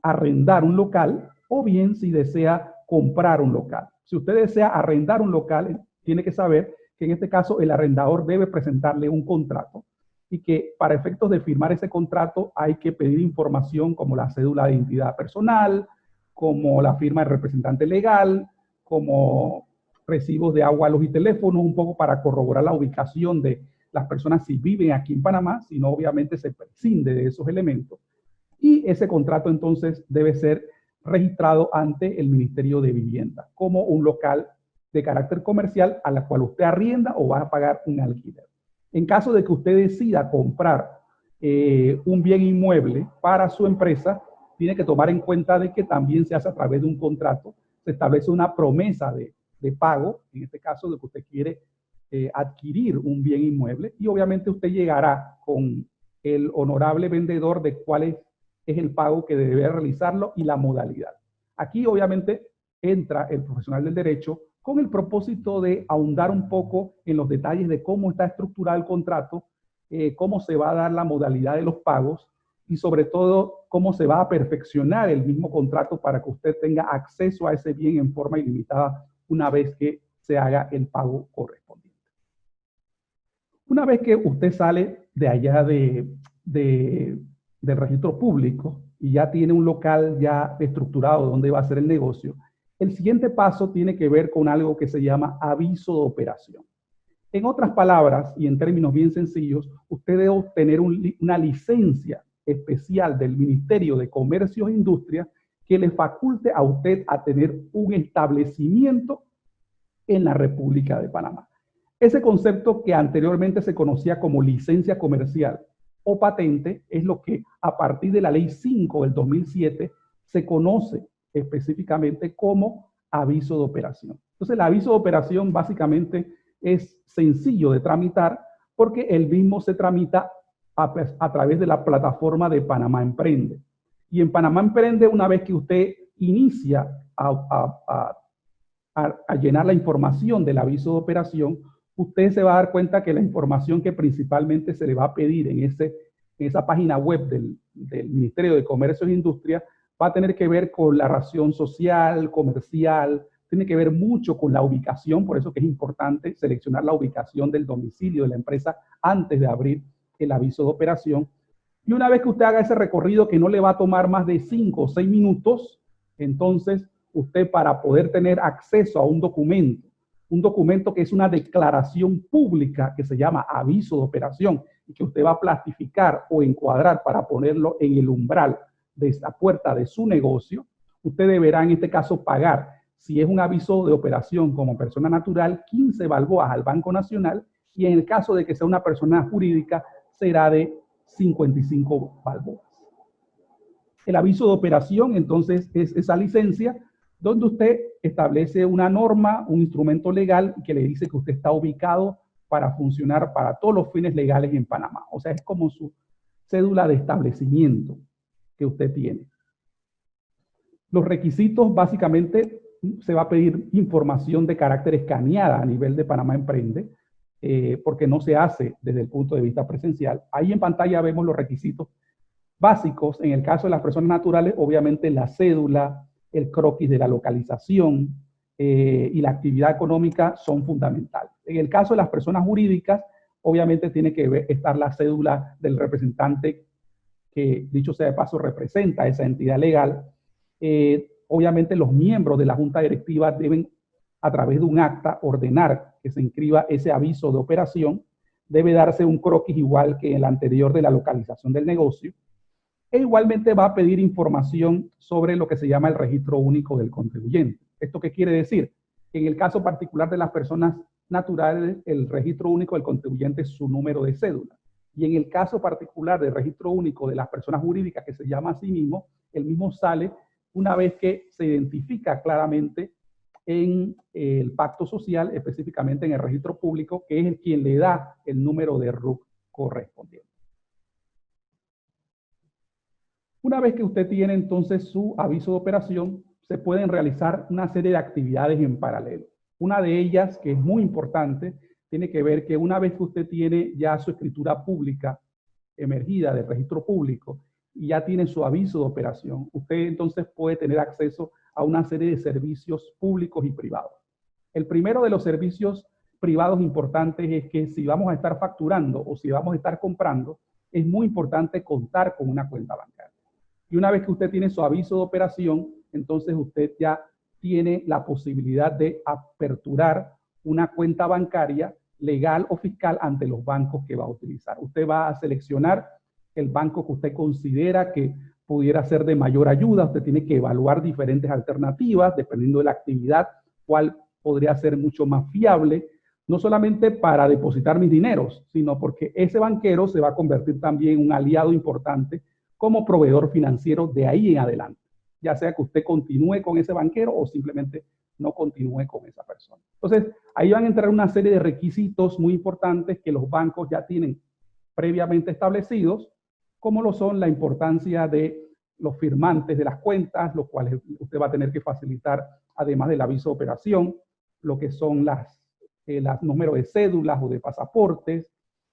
arrendar un local o bien si desea comprar un local. Si usted desea arrendar un local, tiene que saber que en este caso el arrendador debe presentarle un contrato y que para efectos de firmar ese contrato hay que pedir información como la cédula de identidad personal, como la firma del representante legal, como recibos de agua, luz y teléfono, un poco para corroborar la ubicación de las personas si viven aquí en Panamá, si no obviamente se prescinde de esos elementos. Y ese contrato entonces debe ser registrado ante el Ministerio de Vivienda como un local de carácter comercial a la cual usted arrienda o va a pagar un alquiler. En caso de que usted decida comprar un bien inmueble para su empresa, tiene que tomar en cuenta de que también se hace a través de un contrato, se establece una promesa de pago, en este caso de que usted quiere adquirir un bien inmueble y obviamente usted llegará con el honorable vendedor de cuál es el pago que debe realizarlo y la modalidad. Aquí obviamente entra el profesional del derecho con el propósito de ahondar un poco en los detalles de cómo está estructurado el contrato, cómo se va a dar la modalidad de los pagos y sobre todo cómo se va a perfeccionar el mismo contrato para que usted tenga acceso a ese bien en forma ilimitada una vez que se haga el pago correspondiente. Una vez que usted sale de allá del registro público y ya tiene un local ya estructurado donde va a ser el negocio, el siguiente paso tiene que ver con algo que se llama aviso de operación. En otras palabras, y en términos bien sencillos, usted debe obtener una licencia especial del Ministerio de Comercio e Industria que le faculte a usted a tener un establecimiento en la República de Panamá. Ese concepto que anteriormente se conocía como licencia comercial o patente es lo que a partir de la Ley 5 del 2007 se conoce específicamente como aviso de operación. Entonces el aviso de operación básicamente es sencillo de tramitar porque el mismo se tramita a través de la plataforma de Panamá Emprende. Y en Panamá Emprende, una vez que usted inicia a llenar la información del aviso de operación, usted se va a dar cuenta que la información que principalmente se le va a pedir en esa página web del Ministerio de Comercio e Industria va a tener que ver con la razón social, comercial, tiene que ver mucho con la ubicación, por eso que es importante seleccionar la ubicación del domicilio de la empresa antes de abrir el aviso de operación. Y una vez que usted haga ese recorrido que no le va a tomar más de 5 o 6 minutos, entonces usted para poder tener acceso a un documento que es una declaración pública que se llama aviso de operación y que usted va a plastificar o encuadrar para ponerlo en el umbral de esta puerta de su negocio, usted deberá en este caso pagar, si es un aviso de operación como persona natural, 15 balboas al Banco Nacional y en el caso de que sea una persona jurídica será de 55 balboas. El aviso de operación entonces es esa licencia donde usted establece una norma, un instrumento legal que le dice que usted está ubicado para funcionar para todos los fines legales en Panamá. O sea, es como su cédula de establecimiento que usted tiene. Los requisitos básicamente se va a pedir información de carácter escaneada a nivel de Panamá Emprende, porque no se hace desde el punto de vista presencial. Ahí en pantalla vemos los requisitos básicos. En el caso de las personas naturales, obviamente la cédula, el croquis de la localización y la actividad económica son fundamentales. En el caso de las personas jurídicas, obviamente tiene que estar la cédula del representante que, dicho sea de paso, representa esa entidad legal. Obviamente los miembros de la junta directiva deben, a través de un acta, ordenar que se inscriba ese aviso de operación. Debe darse un croquis igual que el anterior de la localización del negocio. E igualmente va a pedir información sobre lo que se llama el registro único del contribuyente. ¿Esto qué quiere decir? Que en el caso particular de las personas naturales, el registro único del contribuyente es su número de cédula. Y en el caso particular del registro único de las personas jurídicas, que se llama así mismo, el mismo sale una vez que se identifica claramente en el pacto social, específicamente en el registro público, que es el quien le da el número de RUC correspondiente. Una vez que usted tiene entonces su aviso de operación, se pueden realizar una serie de actividades en paralelo. Una de ellas, que es muy importante, tiene que ver que una vez que usted tiene ya su escritura pública emergida del registro público y ya tiene su aviso de operación, usted entonces puede tener acceso a una serie de servicios públicos y privados. El primero de los servicios privados importantes es que si vamos a estar facturando o si vamos a estar comprando, es muy importante contar con una cuenta bancaria. Y una vez que usted tiene su aviso de operación, entonces usted ya tiene la posibilidad de aperturar una cuenta bancaria legal o fiscal ante los bancos que va a utilizar. Usted va a seleccionar el banco que usted considera que pudiera ser de mayor ayuda. Usted tiene que evaluar diferentes alternativas, dependiendo de la actividad, cuál podría ser mucho más fiable, no solamente para depositar mis dineros, sino porque ese banquero se va a convertir también en un aliado importante como proveedor financiero de ahí en adelante, ya sea que usted continúe con ese banquero o simplemente no continúe con esa persona. Entonces, ahí van a entrar una serie de requisitos muy importantes que los bancos ya tienen previamente establecidos, como lo son la importancia de los firmantes de las cuentas, los cuales usted va a tener que facilitar, además del aviso de operación, lo que son los números de cédulas o de pasaportes,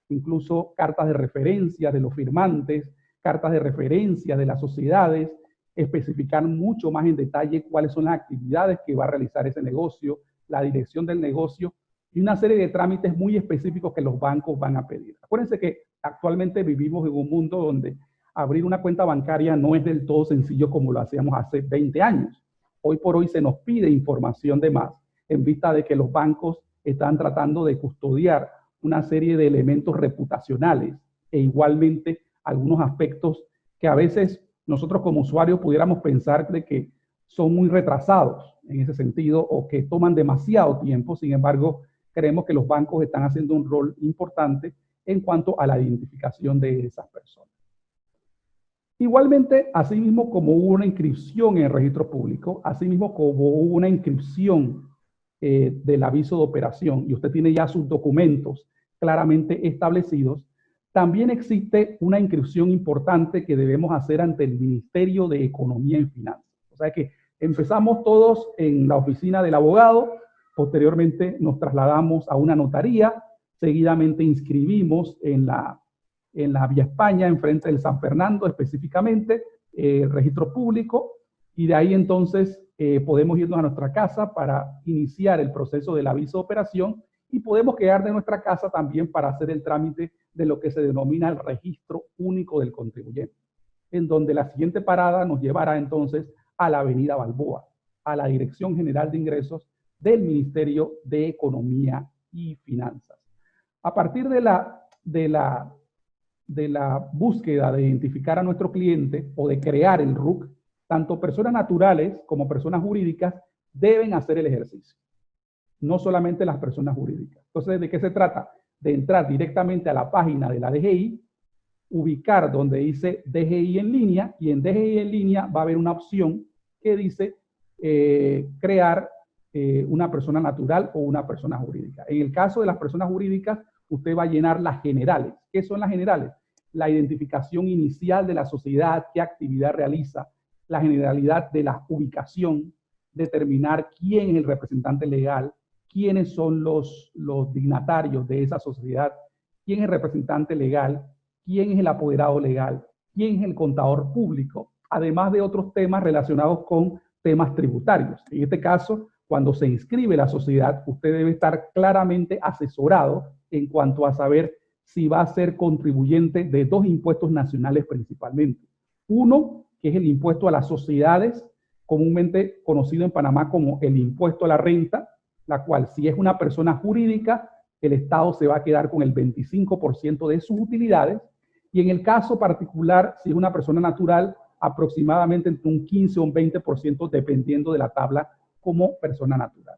incluso cartas de referencia de los firmantes, cartas de referencia de las sociedades, especificar mucho más en detalle cuáles son las actividades que va a realizar ese negocio, la dirección del negocio y una serie de trámites muy específicos que los bancos van a pedir. Acuérdense que actualmente vivimos en un mundo donde abrir una cuenta bancaria no es del todo sencillo como lo hacíamos hace 20 años. Hoy por hoy se nos pide información de más en vista de que los bancos están tratando de custodiar una serie de elementos reputacionales e igualmente algunos aspectos que a veces nosotros como usuarios pudiéramos pensar de que son muy retrasados en ese sentido o que toman demasiado tiempo. Sin embargo, creemos que los bancos están haciendo un rol importante en cuanto a la identificación de esas personas. Igualmente, asimismo como hubo una inscripción en el registro público, asimismo como hubo una inscripción del aviso de operación y usted tiene ya sus documentos claramente establecidos, también existe una inscripción importante que debemos hacer ante el Ministerio de Economía y Finanzas. O sea que empezamos todos en la oficina del abogado, posteriormente nos trasladamos a una notaría, seguidamente inscribimos en la Vía España, enfrente del San Fernando específicamente, el registro público, y de ahí entonces podemos irnos a nuestra casa para iniciar el proceso del aviso de operación y podemos quedar de nuestra casa también para hacer el trámite de lo que se denomina el registro único del contribuyente, en donde la siguiente parada nos llevará entonces a la Avenida Balboa, a la Dirección General de Ingresos del Ministerio de Economía y Finanzas. A partir de la búsqueda de identificar a nuestro cliente o de crear el RUC, tanto personas naturales como personas jurídicas deben hacer el ejercicio, no solamente las personas jurídicas. Entonces, ¿de qué se trata? De entrar directamente a la página de la DGI, ubicar donde dice DGI en línea, y en DGI en línea va a haber una opción que dice crear una persona natural o una persona jurídica. En el caso de las personas jurídicas, usted va a llenar las generales. ¿Qué son las generales? La identificación inicial de la sociedad, qué actividad realiza, la generalidad de la ubicación, determinar quién es el representante legal, quiénes son los dignatarios de esa sociedad, quién es el representante legal, quién es el apoderado legal, quién es el contador público, además de otros temas relacionados con temas tributarios. En este caso, cuando se inscribe la sociedad, usted debe estar claramente asesorado en cuanto a saber si va a ser contribuyente de dos impuestos nacionales principalmente. Uno, que es el impuesto a las sociedades, comúnmente conocido en Panamá como el impuesto a la renta, la cual, si es una persona jurídica, el Estado se va a quedar con el 25% de sus utilidades. Y en el caso particular, si es una persona natural, aproximadamente entre un 15 o un 20% dependiendo de la tabla como persona natural.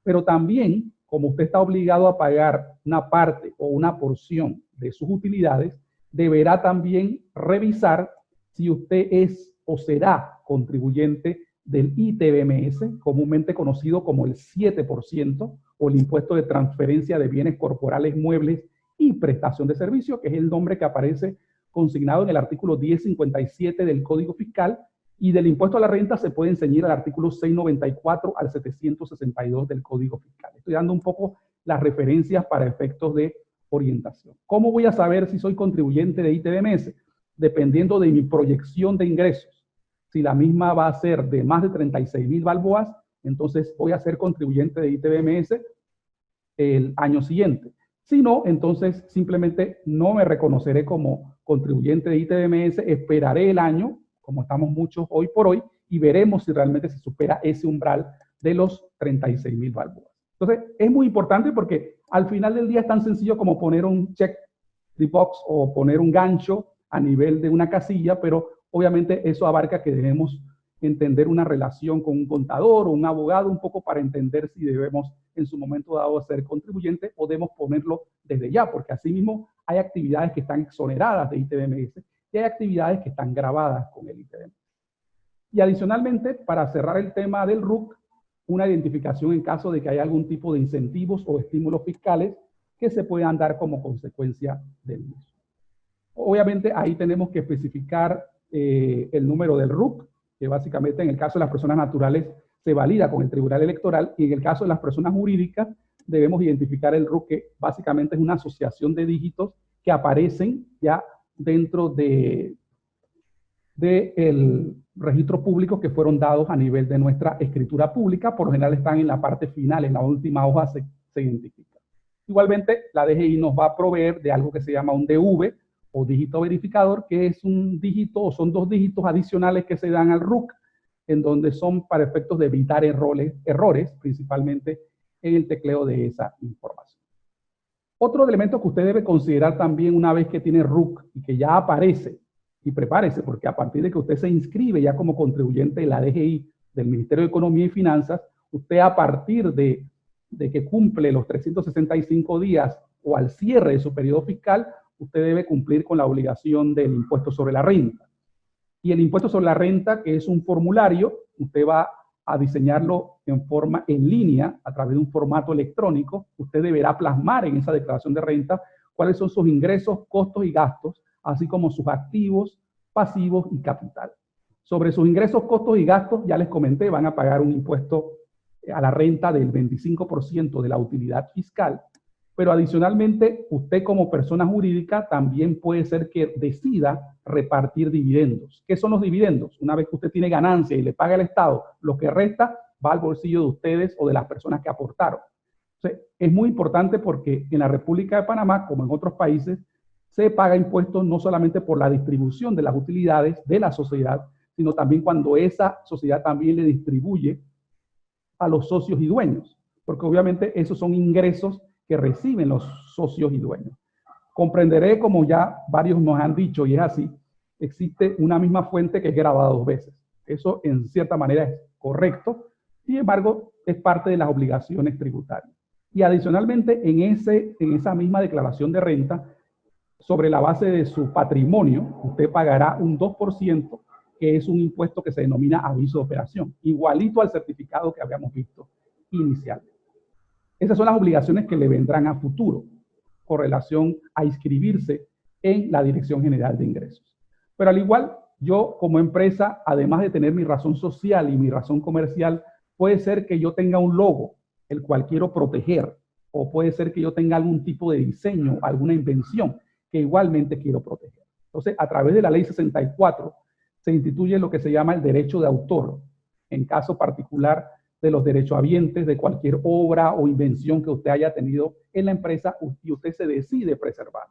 Pero también, como usted está obligado a pagar una parte o una porción de sus utilidades, deberá también revisar si usted es o será contribuyente del ITBMS, comúnmente conocido como el 7%, o el impuesto de transferencia de bienes corporales, muebles y prestación de servicio, que es el nombre que aparece consignado en el artículo 1057 del Código Fiscal, y del impuesto a la renta se pueden ceñir al artículo 694 al 762 del Código Fiscal. Estoy dando un poco las referencias para efectos de orientación. ¿Cómo voy a saber si soy contribuyente de ITBMS? Dependiendo de mi proyección de ingresos. Si la misma va a ser de más de 36,000 balboas, entonces voy a ser contribuyente de ITBMS el año siguiente. Si no, entonces simplemente no me reconoceré como contribuyente de ITBMS, esperaré el año, como estamos muchos hoy por hoy, y veremos si realmente se supera ese umbral de los 36,000 balboas. Entonces, es muy importante porque al final del día es tan sencillo como poner un check the box o poner un gancho a nivel de una casilla, pero obviamente eso abarca que debemos entender una relación con un contador o un abogado un poco para entender si debemos en su momento dado ser contribuyente o debemos ponerlo desde ya, porque asimismo hay actividades que están exoneradas de ITBMS y hay actividades que están grabadas con el ITBMS. Y adicionalmente, para cerrar el tema del RUC, una identificación en caso de que haya algún tipo de incentivos o estímulos fiscales que se puedan dar como consecuencia del mismo. Obviamente ahí tenemos que especificar el número del RUC, que básicamente en el caso de las personas naturales se valida con el Tribunal Electoral, y en el caso de las personas jurídicas debemos identificar el RUC, que básicamente es una asociación de dígitos que aparecen ya dentro del registro público que fueron dados a nivel de nuestra escritura pública. Por lo general están en la parte final, en la última hoja se identifica. Igualmente, la DGI nos va a proveer de algo que se llama un DV o dígito verificador, que es un dígito o son 2 dígitos adicionales que se dan al RUC, en donde son para efectos de evitar errores, principalmente en el tecleo de esa información. Otro elemento que usted debe considerar también una vez que tiene RUC y que ya aparece, y prepárese, porque a partir de que usted se inscribe ya como contribuyente de la DGI del Ministerio de Economía y Finanzas, usted a partir de que cumple los 365 días o al cierre de su periodo fiscal, usted debe cumplir con la obligación del impuesto sobre la renta. Y el impuesto sobre la renta, que es un formulario, usted va a diseñarlo en línea a través de un formato electrónico. Usted deberá plasmar en esa declaración de renta cuáles son sus ingresos, costos y gastos, así como sus activos, pasivos y capital. Sobre sus ingresos, costos y gastos, ya les comenté, van a pagar un impuesto a la renta del 25% de la utilidad fiscal, pero adicionalmente usted como persona jurídica también puede ser que decida repartir dividendos. ¿Qué son los dividendos? Una vez que usted tiene ganancia y le paga al Estado, lo que resta va al bolsillo de ustedes o de las personas que aportaron. Entonces, es muy importante porque en la República de Panamá, como en otros países, se paga impuestos no solamente por la distribución de las utilidades de la sociedad, sino también cuando esa sociedad también le distribuye a los socios y dueños, porque obviamente esos son ingresos que reciben los socios y dueños. Comprenderé, como ya varios nos han dicho, y es así, existe una misma fuente que es grabada 2 veces. Eso en cierta manera es correcto, sin embargo, es parte de las obligaciones tributarias. Y adicionalmente, en esa misma declaración de renta, sobre la base de su patrimonio, usted pagará un 2%, que es un impuesto que se denomina aviso de operación, igualito al certificado que habíamos visto inicialmente. Esas son las obligaciones que le vendrán a futuro con relación a inscribirse en la Dirección General de Ingresos. Pero al igual, yo como empresa, además de tener mi razón social y mi razón comercial, puede ser que yo tenga un logo, el cual quiero proteger, o puede ser que yo tenga algún tipo de diseño, alguna invención que igualmente quiero proteger. Entonces, a través de la Ley 64, se instituye lo que se llama el derecho de autor, en caso particular de los derechohabientes de cualquier obra o invención que usted haya tenido en la empresa y usted se decide preservar.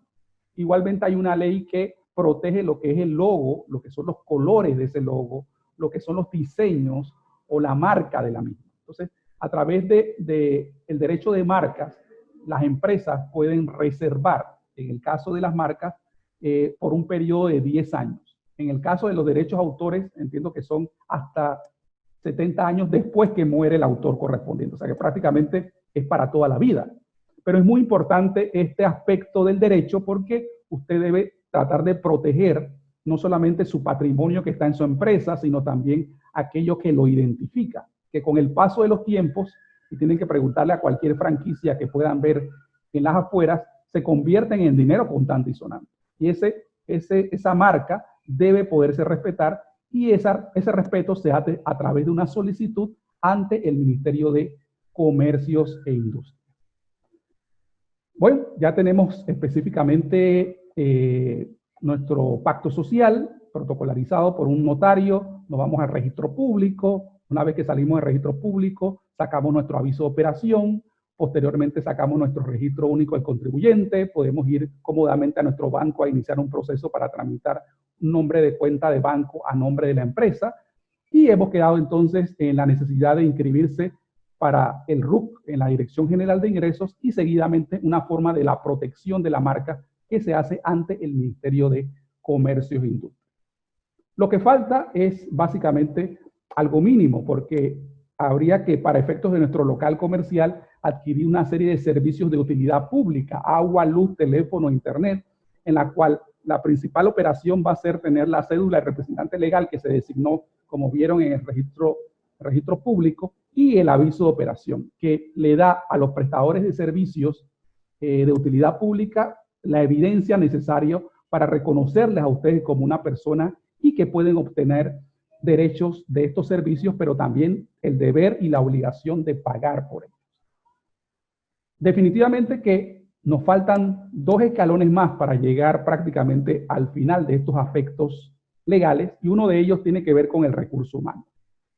Igualmente hay una ley que protege lo que es el logo, lo que son los colores de ese logo, lo que son los diseños o la marca de la misma. Entonces, a través del derecho de marcas, las empresas pueden reservar, en el caso de las marcas, por un periodo de 10 años. En el caso de los derechos de autores, entiendo que son hasta 70 años después que muere el autor correspondiente. O sea que prácticamente es para toda la vida. Pero es muy importante este aspecto del derecho porque usted debe tratar de proteger no solamente su patrimonio que está en su empresa, sino también aquello que lo identifica. Que con el paso de los tiempos, y tienen que preguntarle a cualquier franquicia que puedan ver en las afueras, se convierten en dinero contante y sonante. Y esa marca debe poderse respetar y ese respeto se hace a través de una solicitud ante el Ministerio de Comercios e Industria. Bueno, ya tenemos específicamente nuestro pacto social protocolarizado por un notario, nos vamos al registro público, una vez que salimos del registro público, sacamos nuestro aviso de operación, posteriormente sacamos nuestro registro único del contribuyente, podemos ir cómodamente a nuestro banco a iniciar un proceso para tramitar un nombre de cuenta de banco a nombre de la empresa y hemos quedado entonces en la necesidad de inscribirse para el RUC en la Dirección General de Ingresos y seguidamente una forma de la protección de la marca que se hace ante el Ministerio de Comercio e Industria. Lo que falta es básicamente algo mínimo porque habría que, para efectos de nuestro local comercial, adquirir una serie de servicios de utilidad pública, agua, luz, teléfono, internet, en la cual la principal operación va a ser tener la cédula de representante legal que se designó, como vieron en el registro público, y el aviso de operación, que le da a los prestadores de servicios de utilidad pública la evidencia necesaria para reconocerles a ustedes como una persona y que pueden obtener derechos de estos servicios, pero también el deber y la obligación de pagar por ellos. Definitivamente que nos faltan 2 escalones más para llegar prácticamente al final de estos aspectos legales y uno de ellos tiene que ver con el recurso humano.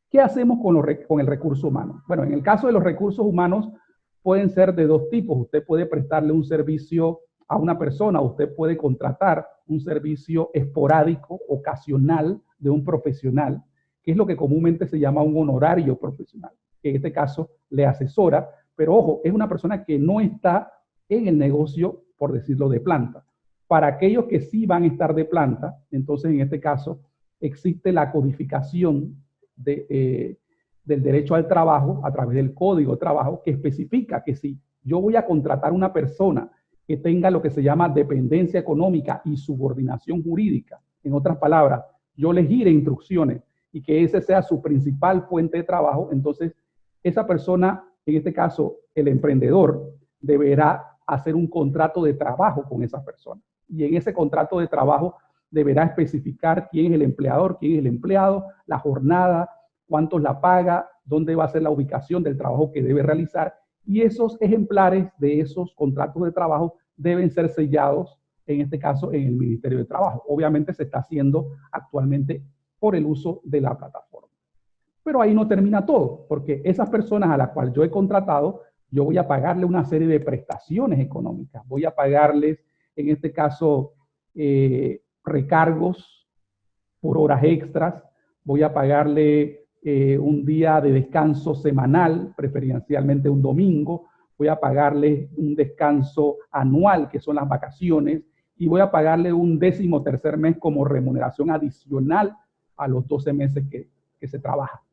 ¿Qué hacemos con el recurso humano? Bueno, en el caso de los recursos humanos pueden ser de 2 tipos. Usted puede prestarle un servicio a una persona, usted puede contratar un servicio esporádico, ocasional de un profesional, que es lo que comúnmente se llama un honorario profesional, que en este caso le asesora, pero ojo, es una persona que no está en el negocio, por decirlo, de planta. Para aquellos que sí van a estar de planta, entonces en este caso existe la codificación del derecho al trabajo a través del Código de Trabajo que especifica que si yo voy a contratar una persona que tenga lo que se llama dependencia económica y subordinación jurídica, en otras palabras, yo le gire instrucciones y que ese sea su principal fuente de trabajo, entonces esa persona, en este caso el emprendedor, deberá hacer un contrato de trabajo con esa persona. Y en ese contrato de trabajo deberá especificar quién es el empleador, quién es el empleado, la jornada, cuántos la paga, dónde va a ser la ubicación del trabajo que debe realizar. Y esos ejemplares de esos contratos de trabajo deben ser sellados, en este caso, en el Ministerio de Trabajo. Obviamente se está haciendo actualmente por el uso de la plataforma. Pero ahí no termina todo, porque esas personas a las cuales yo he contratado, yo voy a pagarle una serie de prestaciones económicas. Voy a pagarles, en este caso, recargos por horas extras. Voy a pagarle un día de descanso semanal, preferencialmente un domingo. Voy a pagarle un descanso anual, que son las vacaciones. Y voy a pagarle un 13º mes como remuneración adicional a los 12 meses que se trabaja.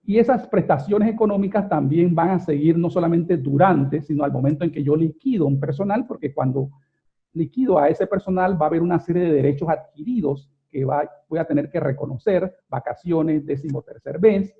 Y esas prestaciones económicas también van a seguir no solamente durante, sino al momento en que yo liquido un personal, porque cuando liquido a ese personal va a haber una serie de derechos adquiridos que voy a tener que reconocer, vacaciones, 13º mes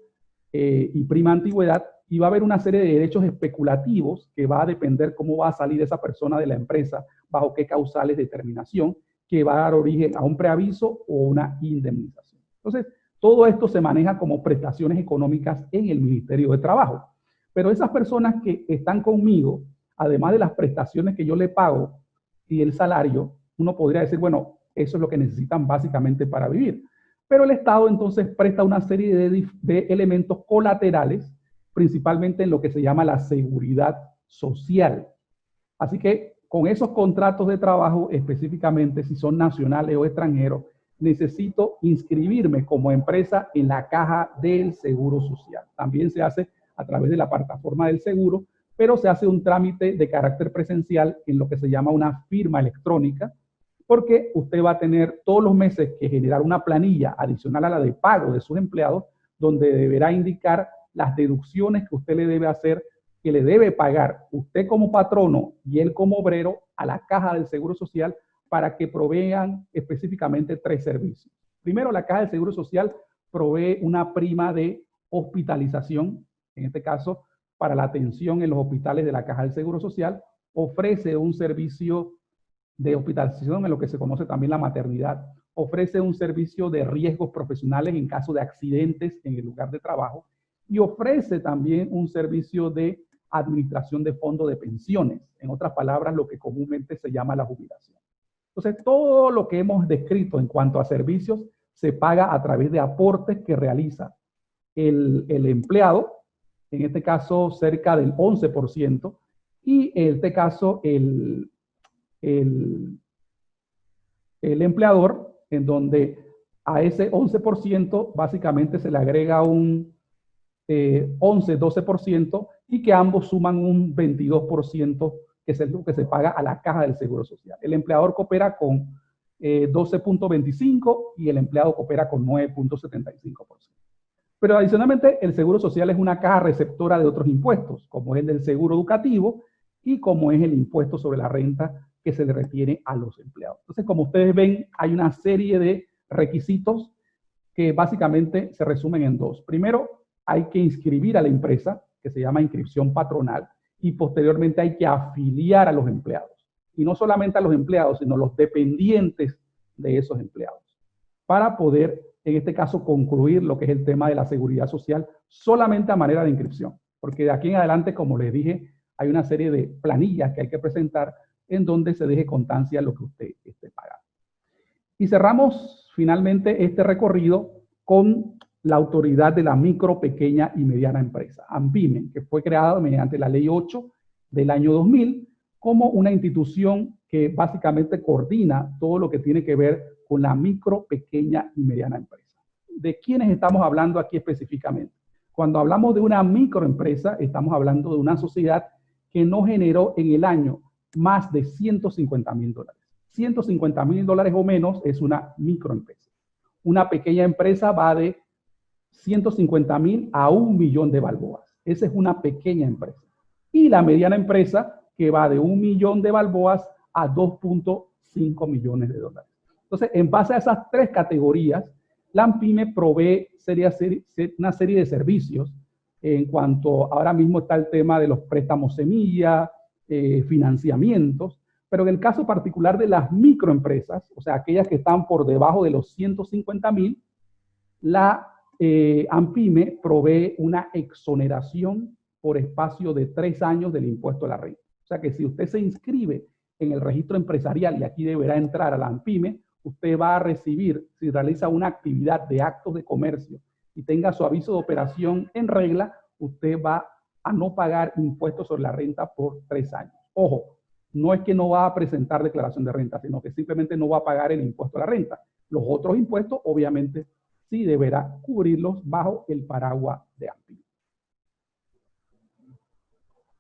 y prima antigüedad, y va a haber una serie de derechos especulativos que va a depender cómo va a salir esa persona de la empresa, bajo qué causales de terminación, que va a dar origen a un preaviso o una indemnización. Entonces, todo esto se maneja como prestaciones económicas en el Ministerio de Trabajo. Pero esas personas que están conmigo, además de las prestaciones que yo le pago y el salario, uno podría decir, bueno, eso es lo que necesitan básicamente para vivir. Pero el Estado entonces presta una serie de elementos colaterales, principalmente en lo que se llama la seguridad social. Así que con esos contratos de trabajo, específicamente si son nacionales o extranjeros, necesito inscribirme como empresa en la caja del Seguro Social. También se hace a través de la plataforma del seguro, pero se hace un trámite de carácter presencial en lo que se llama una firma electrónica, porque usted va a tener todos los meses que generar una planilla adicional a la de pago de sus empleados, donde deberá indicar las deducciones que usted le debe hacer, que le debe pagar usted como patrono y él como obrero a la caja del Seguro Social para que provean específicamente 3 servicios. Primero, la caja del Seguro Social provee una prima de hospitalización, en este caso, para la atención en los hospitales de la caja del Seguro Social, ofrece un servicio de hospitalización en lo que se conoce también la maternidad, ofrece un servicio de riesgos profesionales en caso de accidentes en el lugar de trabajo y ofrece también un servicio de administración de fondos de pensiones, en otras palabras, lo que comúnmente se llama la jubilación. Entonces, todo lo que hemos descrito en cuanto a servicios se paga a través de aportes que realiza el empleado, en este caso cerca del 11%, y en este caso el empleador, en donde a ese 11% básicamente se le agrega un 11-12% y que ambos suman un 22%, que es lo que se paga a la caja del Seguro Social. El empleador coopera con 12.25 y el empleado coopera con 9.75%. Pero adicionalmente, el Seguro Social es una caja receptora de otros impuestos, como es el del seguro educativo y como es el impuesto sobre la renta que se le retiene a los empleados. Entonces, como ustedes ven, hay una serie de requisitos que básicamente se resumen en 2. Primero, hay que inscribir a la empresa, que se llama inscripción patronal, y posteriormente hay que afiliar a los empleados. Y no solamente a los empleados, sino a los dependientes de esos empleados, para poder, en este caso, concluir lo que es el tema de la seguridad social solamente a manera de inscripción. Porque de aquí en adelante, como les dije, hay una serie de planillas que hay que presentar en donde se deje constancia lo que usted esté pagando. Y cerramos finalmente este recorrido con la autoridad de la micro, pequeña y mediana empresa, AMPIME, que fue creada mediante la Ley 8 del año 2000 como una institución que básicamente coordina todo lo que tiene que ver con la micro, pequeña y mediana empresa. ¿De quiénes estamos hablando aquí específicamente? Cuando hablamos de una microempresa, estamos hablando de una sociedad que no generó en el año más de $150,000. $150,000 o menos es una microempresa. Una pequeña empresa va de 150,000 a 1,000,000 de balboas. Esa es una pequeña empresa. Y la mediana empresa que va de 1,000,000 de balboas a 2.5 millones de dólares. Entonces, en base a esas 3 categorías, la AMPIME provee una serie de servicios en cuanto ahora mismo está el tema de los préstamos semilla, financiamientos, pero en el caso particular de las microempresas, o sea, aquellas que están por debajo de los 150,000, la AMPIME provee una exoneración por espacio de 3 años del impuesto a la renta. O sea que si usted se inscribe en el registro empresarial y aquí deberá entrar a la AMPIME, usted va a recibir, si realiza una actividad de actos de comercio y tenga su aviso de operación en regla, usted va a no pagar impuestos sobre la renta por 3 años. Ojo, no es que no va a presentar declaración de renta, sino que simplemente no va a pagar el impuesto a la renta. Los otros impuestos, obviamente, sí deberá cubrirlos bajo el paraguas de AMPIME.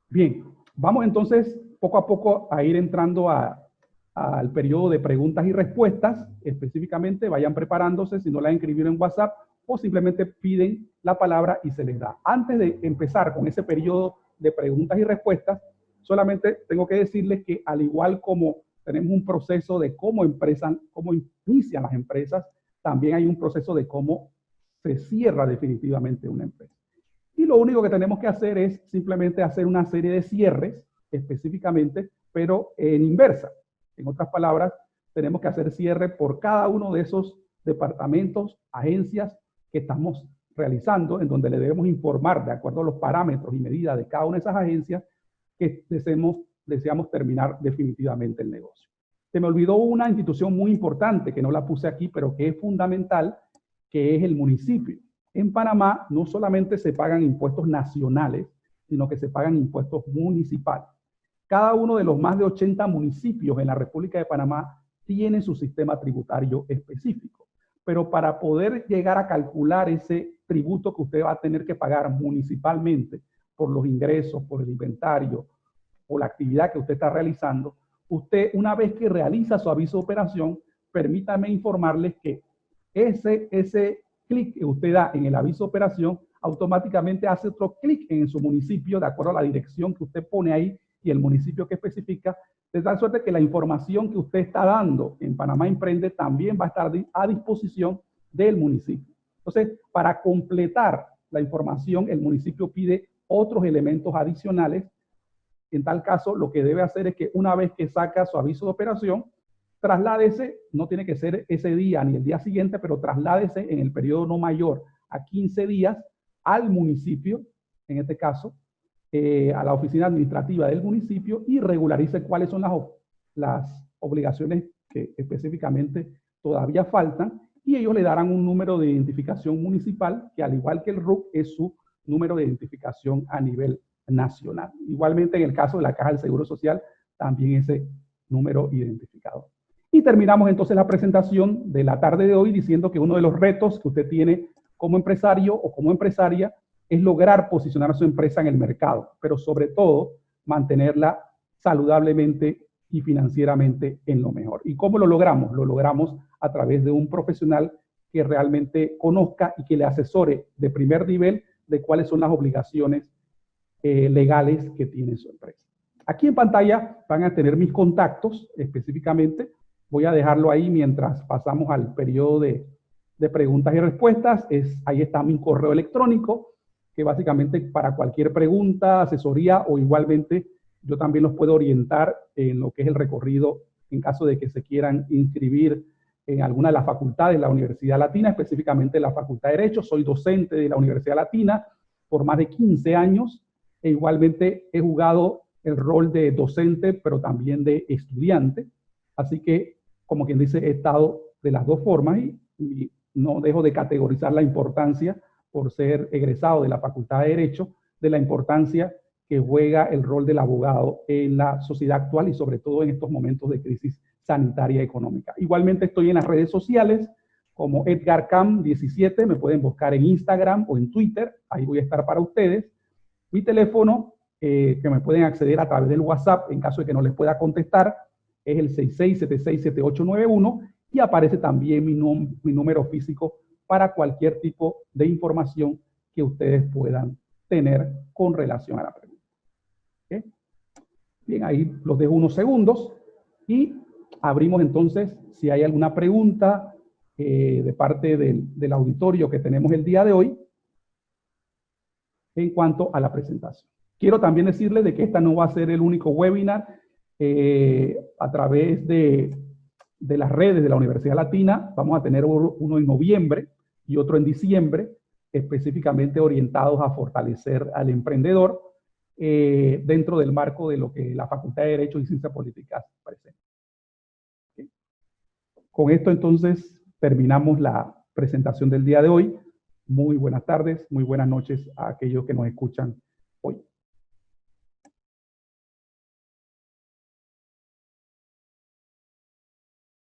Bien, vamos entonces poco a poco a ir entrando al periodo de preguntas y respuestas. Específicamente, vayan preparándose, si no la inscribieron en WhatsApp, o simplemente piden la palabra y se les da. Antes de empezar con ese periodo de preguntas y respuestas, solamente tengo que decirles que al igual como tenemos un proceso de cómo inician las empresas, también hay un proceso de cómo se cierra definitivamente una empresa. Y lo único que tenemos que hacer es simplemente hacer una serie de cierres específicamente, pero en inversa. En otras palabras, tenemos que hacer cierre por cada uno de esos departamentos, agencias que estamos realizando, en donde le debemos informar de acuerdo a los parámetros y medidas de cada una de esas agencias que deseamos terminar definitivamente el negocio. Se me olvidó una institución muy importante que no la puse aquí, pero que es fundamental, que es el municipio. En Panamá no solamente se pagan impuestos nacionales, sino que se pagan impuestos municipales. Cada uno de los más de 80 municipios en la República de Panamá tiene su sistema tributario específico. Pero para poder llegar a calcular ese tributo que usted va a tener que pagar municipalmente por los ingresos, por el inventario o la actividad que usted está realizando, usted, una vez que realiza su aviso de operación, permítame informarles que ese clic que usted da en el aviso de operación, automáticamente hace otro clic en su municipio, de acuerdo a la dirección que usted pone ahí y el municipio que especifica, de tal suerte que la información que usted está dando en Panamá Emprende también va a estar a disposición del municipio. Entonces, para completar la información, el municipio pide otros elementos adicionales. En tal caso, lo que debe hacer es que una vez que saca su aviso de operación, trasládese, no tiene que ser ese día ni el día siguiente, pero trasládese en el periodo no mayor a 15 días al municipio, en este caso, a la oficina administrativa del municipio y regularice cuáles son las obligaciones que específicamente todavía faltan y ellos le darán un número de identificación municipal que, al igual que el RUC, es su número de identificación a nivel nacional. Igualmente, en el caso de la Caja del Seguro Social, también ese número identificador. Y terminamos entonces la presentación de la tarde de hoy diciendo que uno de los retos que usted tiene como empresario o como empresaria es lograr posicionar a su empresa en el mercado, pero sobre todo mantenerla saludablemente y financieramente en lo mejor. ¿Y cómo lo logramos? Lo logramos a través de un profesional que realmente conozca y que le asesore de primer nivel de cuáles son las obligaciones legales que tiene su empresa. Aquí en pantalla van a tener mis contactos específicamente. Voy a dejarlo ahí mientras pasamos al periodo de preguntas y respuestas. Ahí está mi correo electrónico, que básicamente para cualquier pregunta, asesoría o igualmente yo también los puedo orientar en lo que es el recorrido en caso de que se quieran inscribir en alguna de las facultades de la Universidad Latina, específicamente la Facultad de Derecho. Soy docente de la Universidad Latina por más de 15 años e igualmente he jugado el rol de docente, pero también de estudiante. Así que, como quien dice, he estado de las dos formas y no dejo de categorizar la importancia, por ser egresado de la Facultad de Derecho, de la importancia que juega el rol del abogado en la sociedad actual y sobre todo en estos momentos de crisis sanitaria y económica. Igualmente estoy en las redes sociales como EdgarCam17, me pueden buscar en Instagram o en Twitter, ahí voy a estar para ustedes. Mi teléfono, que me pueden acceder a través del WhatsApp en caso de que no les pueda contestar, es el 66767891 y aparece también mi número físico para cualquier tipo de información que ustedes puedan tener con relación a la pregunta. ¿Okay? Bien, ahí los dejo unos segundos y abrimos entonces si hay alguna pregunta de parte del auditorio que tenemos el día de hoy en cuanto a la presentación. Quiero también decirles de que esta no va a ser el único webinar. A través de las redes de la Universidad Latina vamos a tener uno en noviembre y otro en diciembre, específicamente orientados a fortalecer al emprendedor dentro del marco de lo que la Facultad de Derecho y Ciencias Políticas presenta. ¿Okay? Con esto entonces terminamos la presentación del día de hoy. Muy buenas tardes, muy buenas noches a aquellos que nos escuchan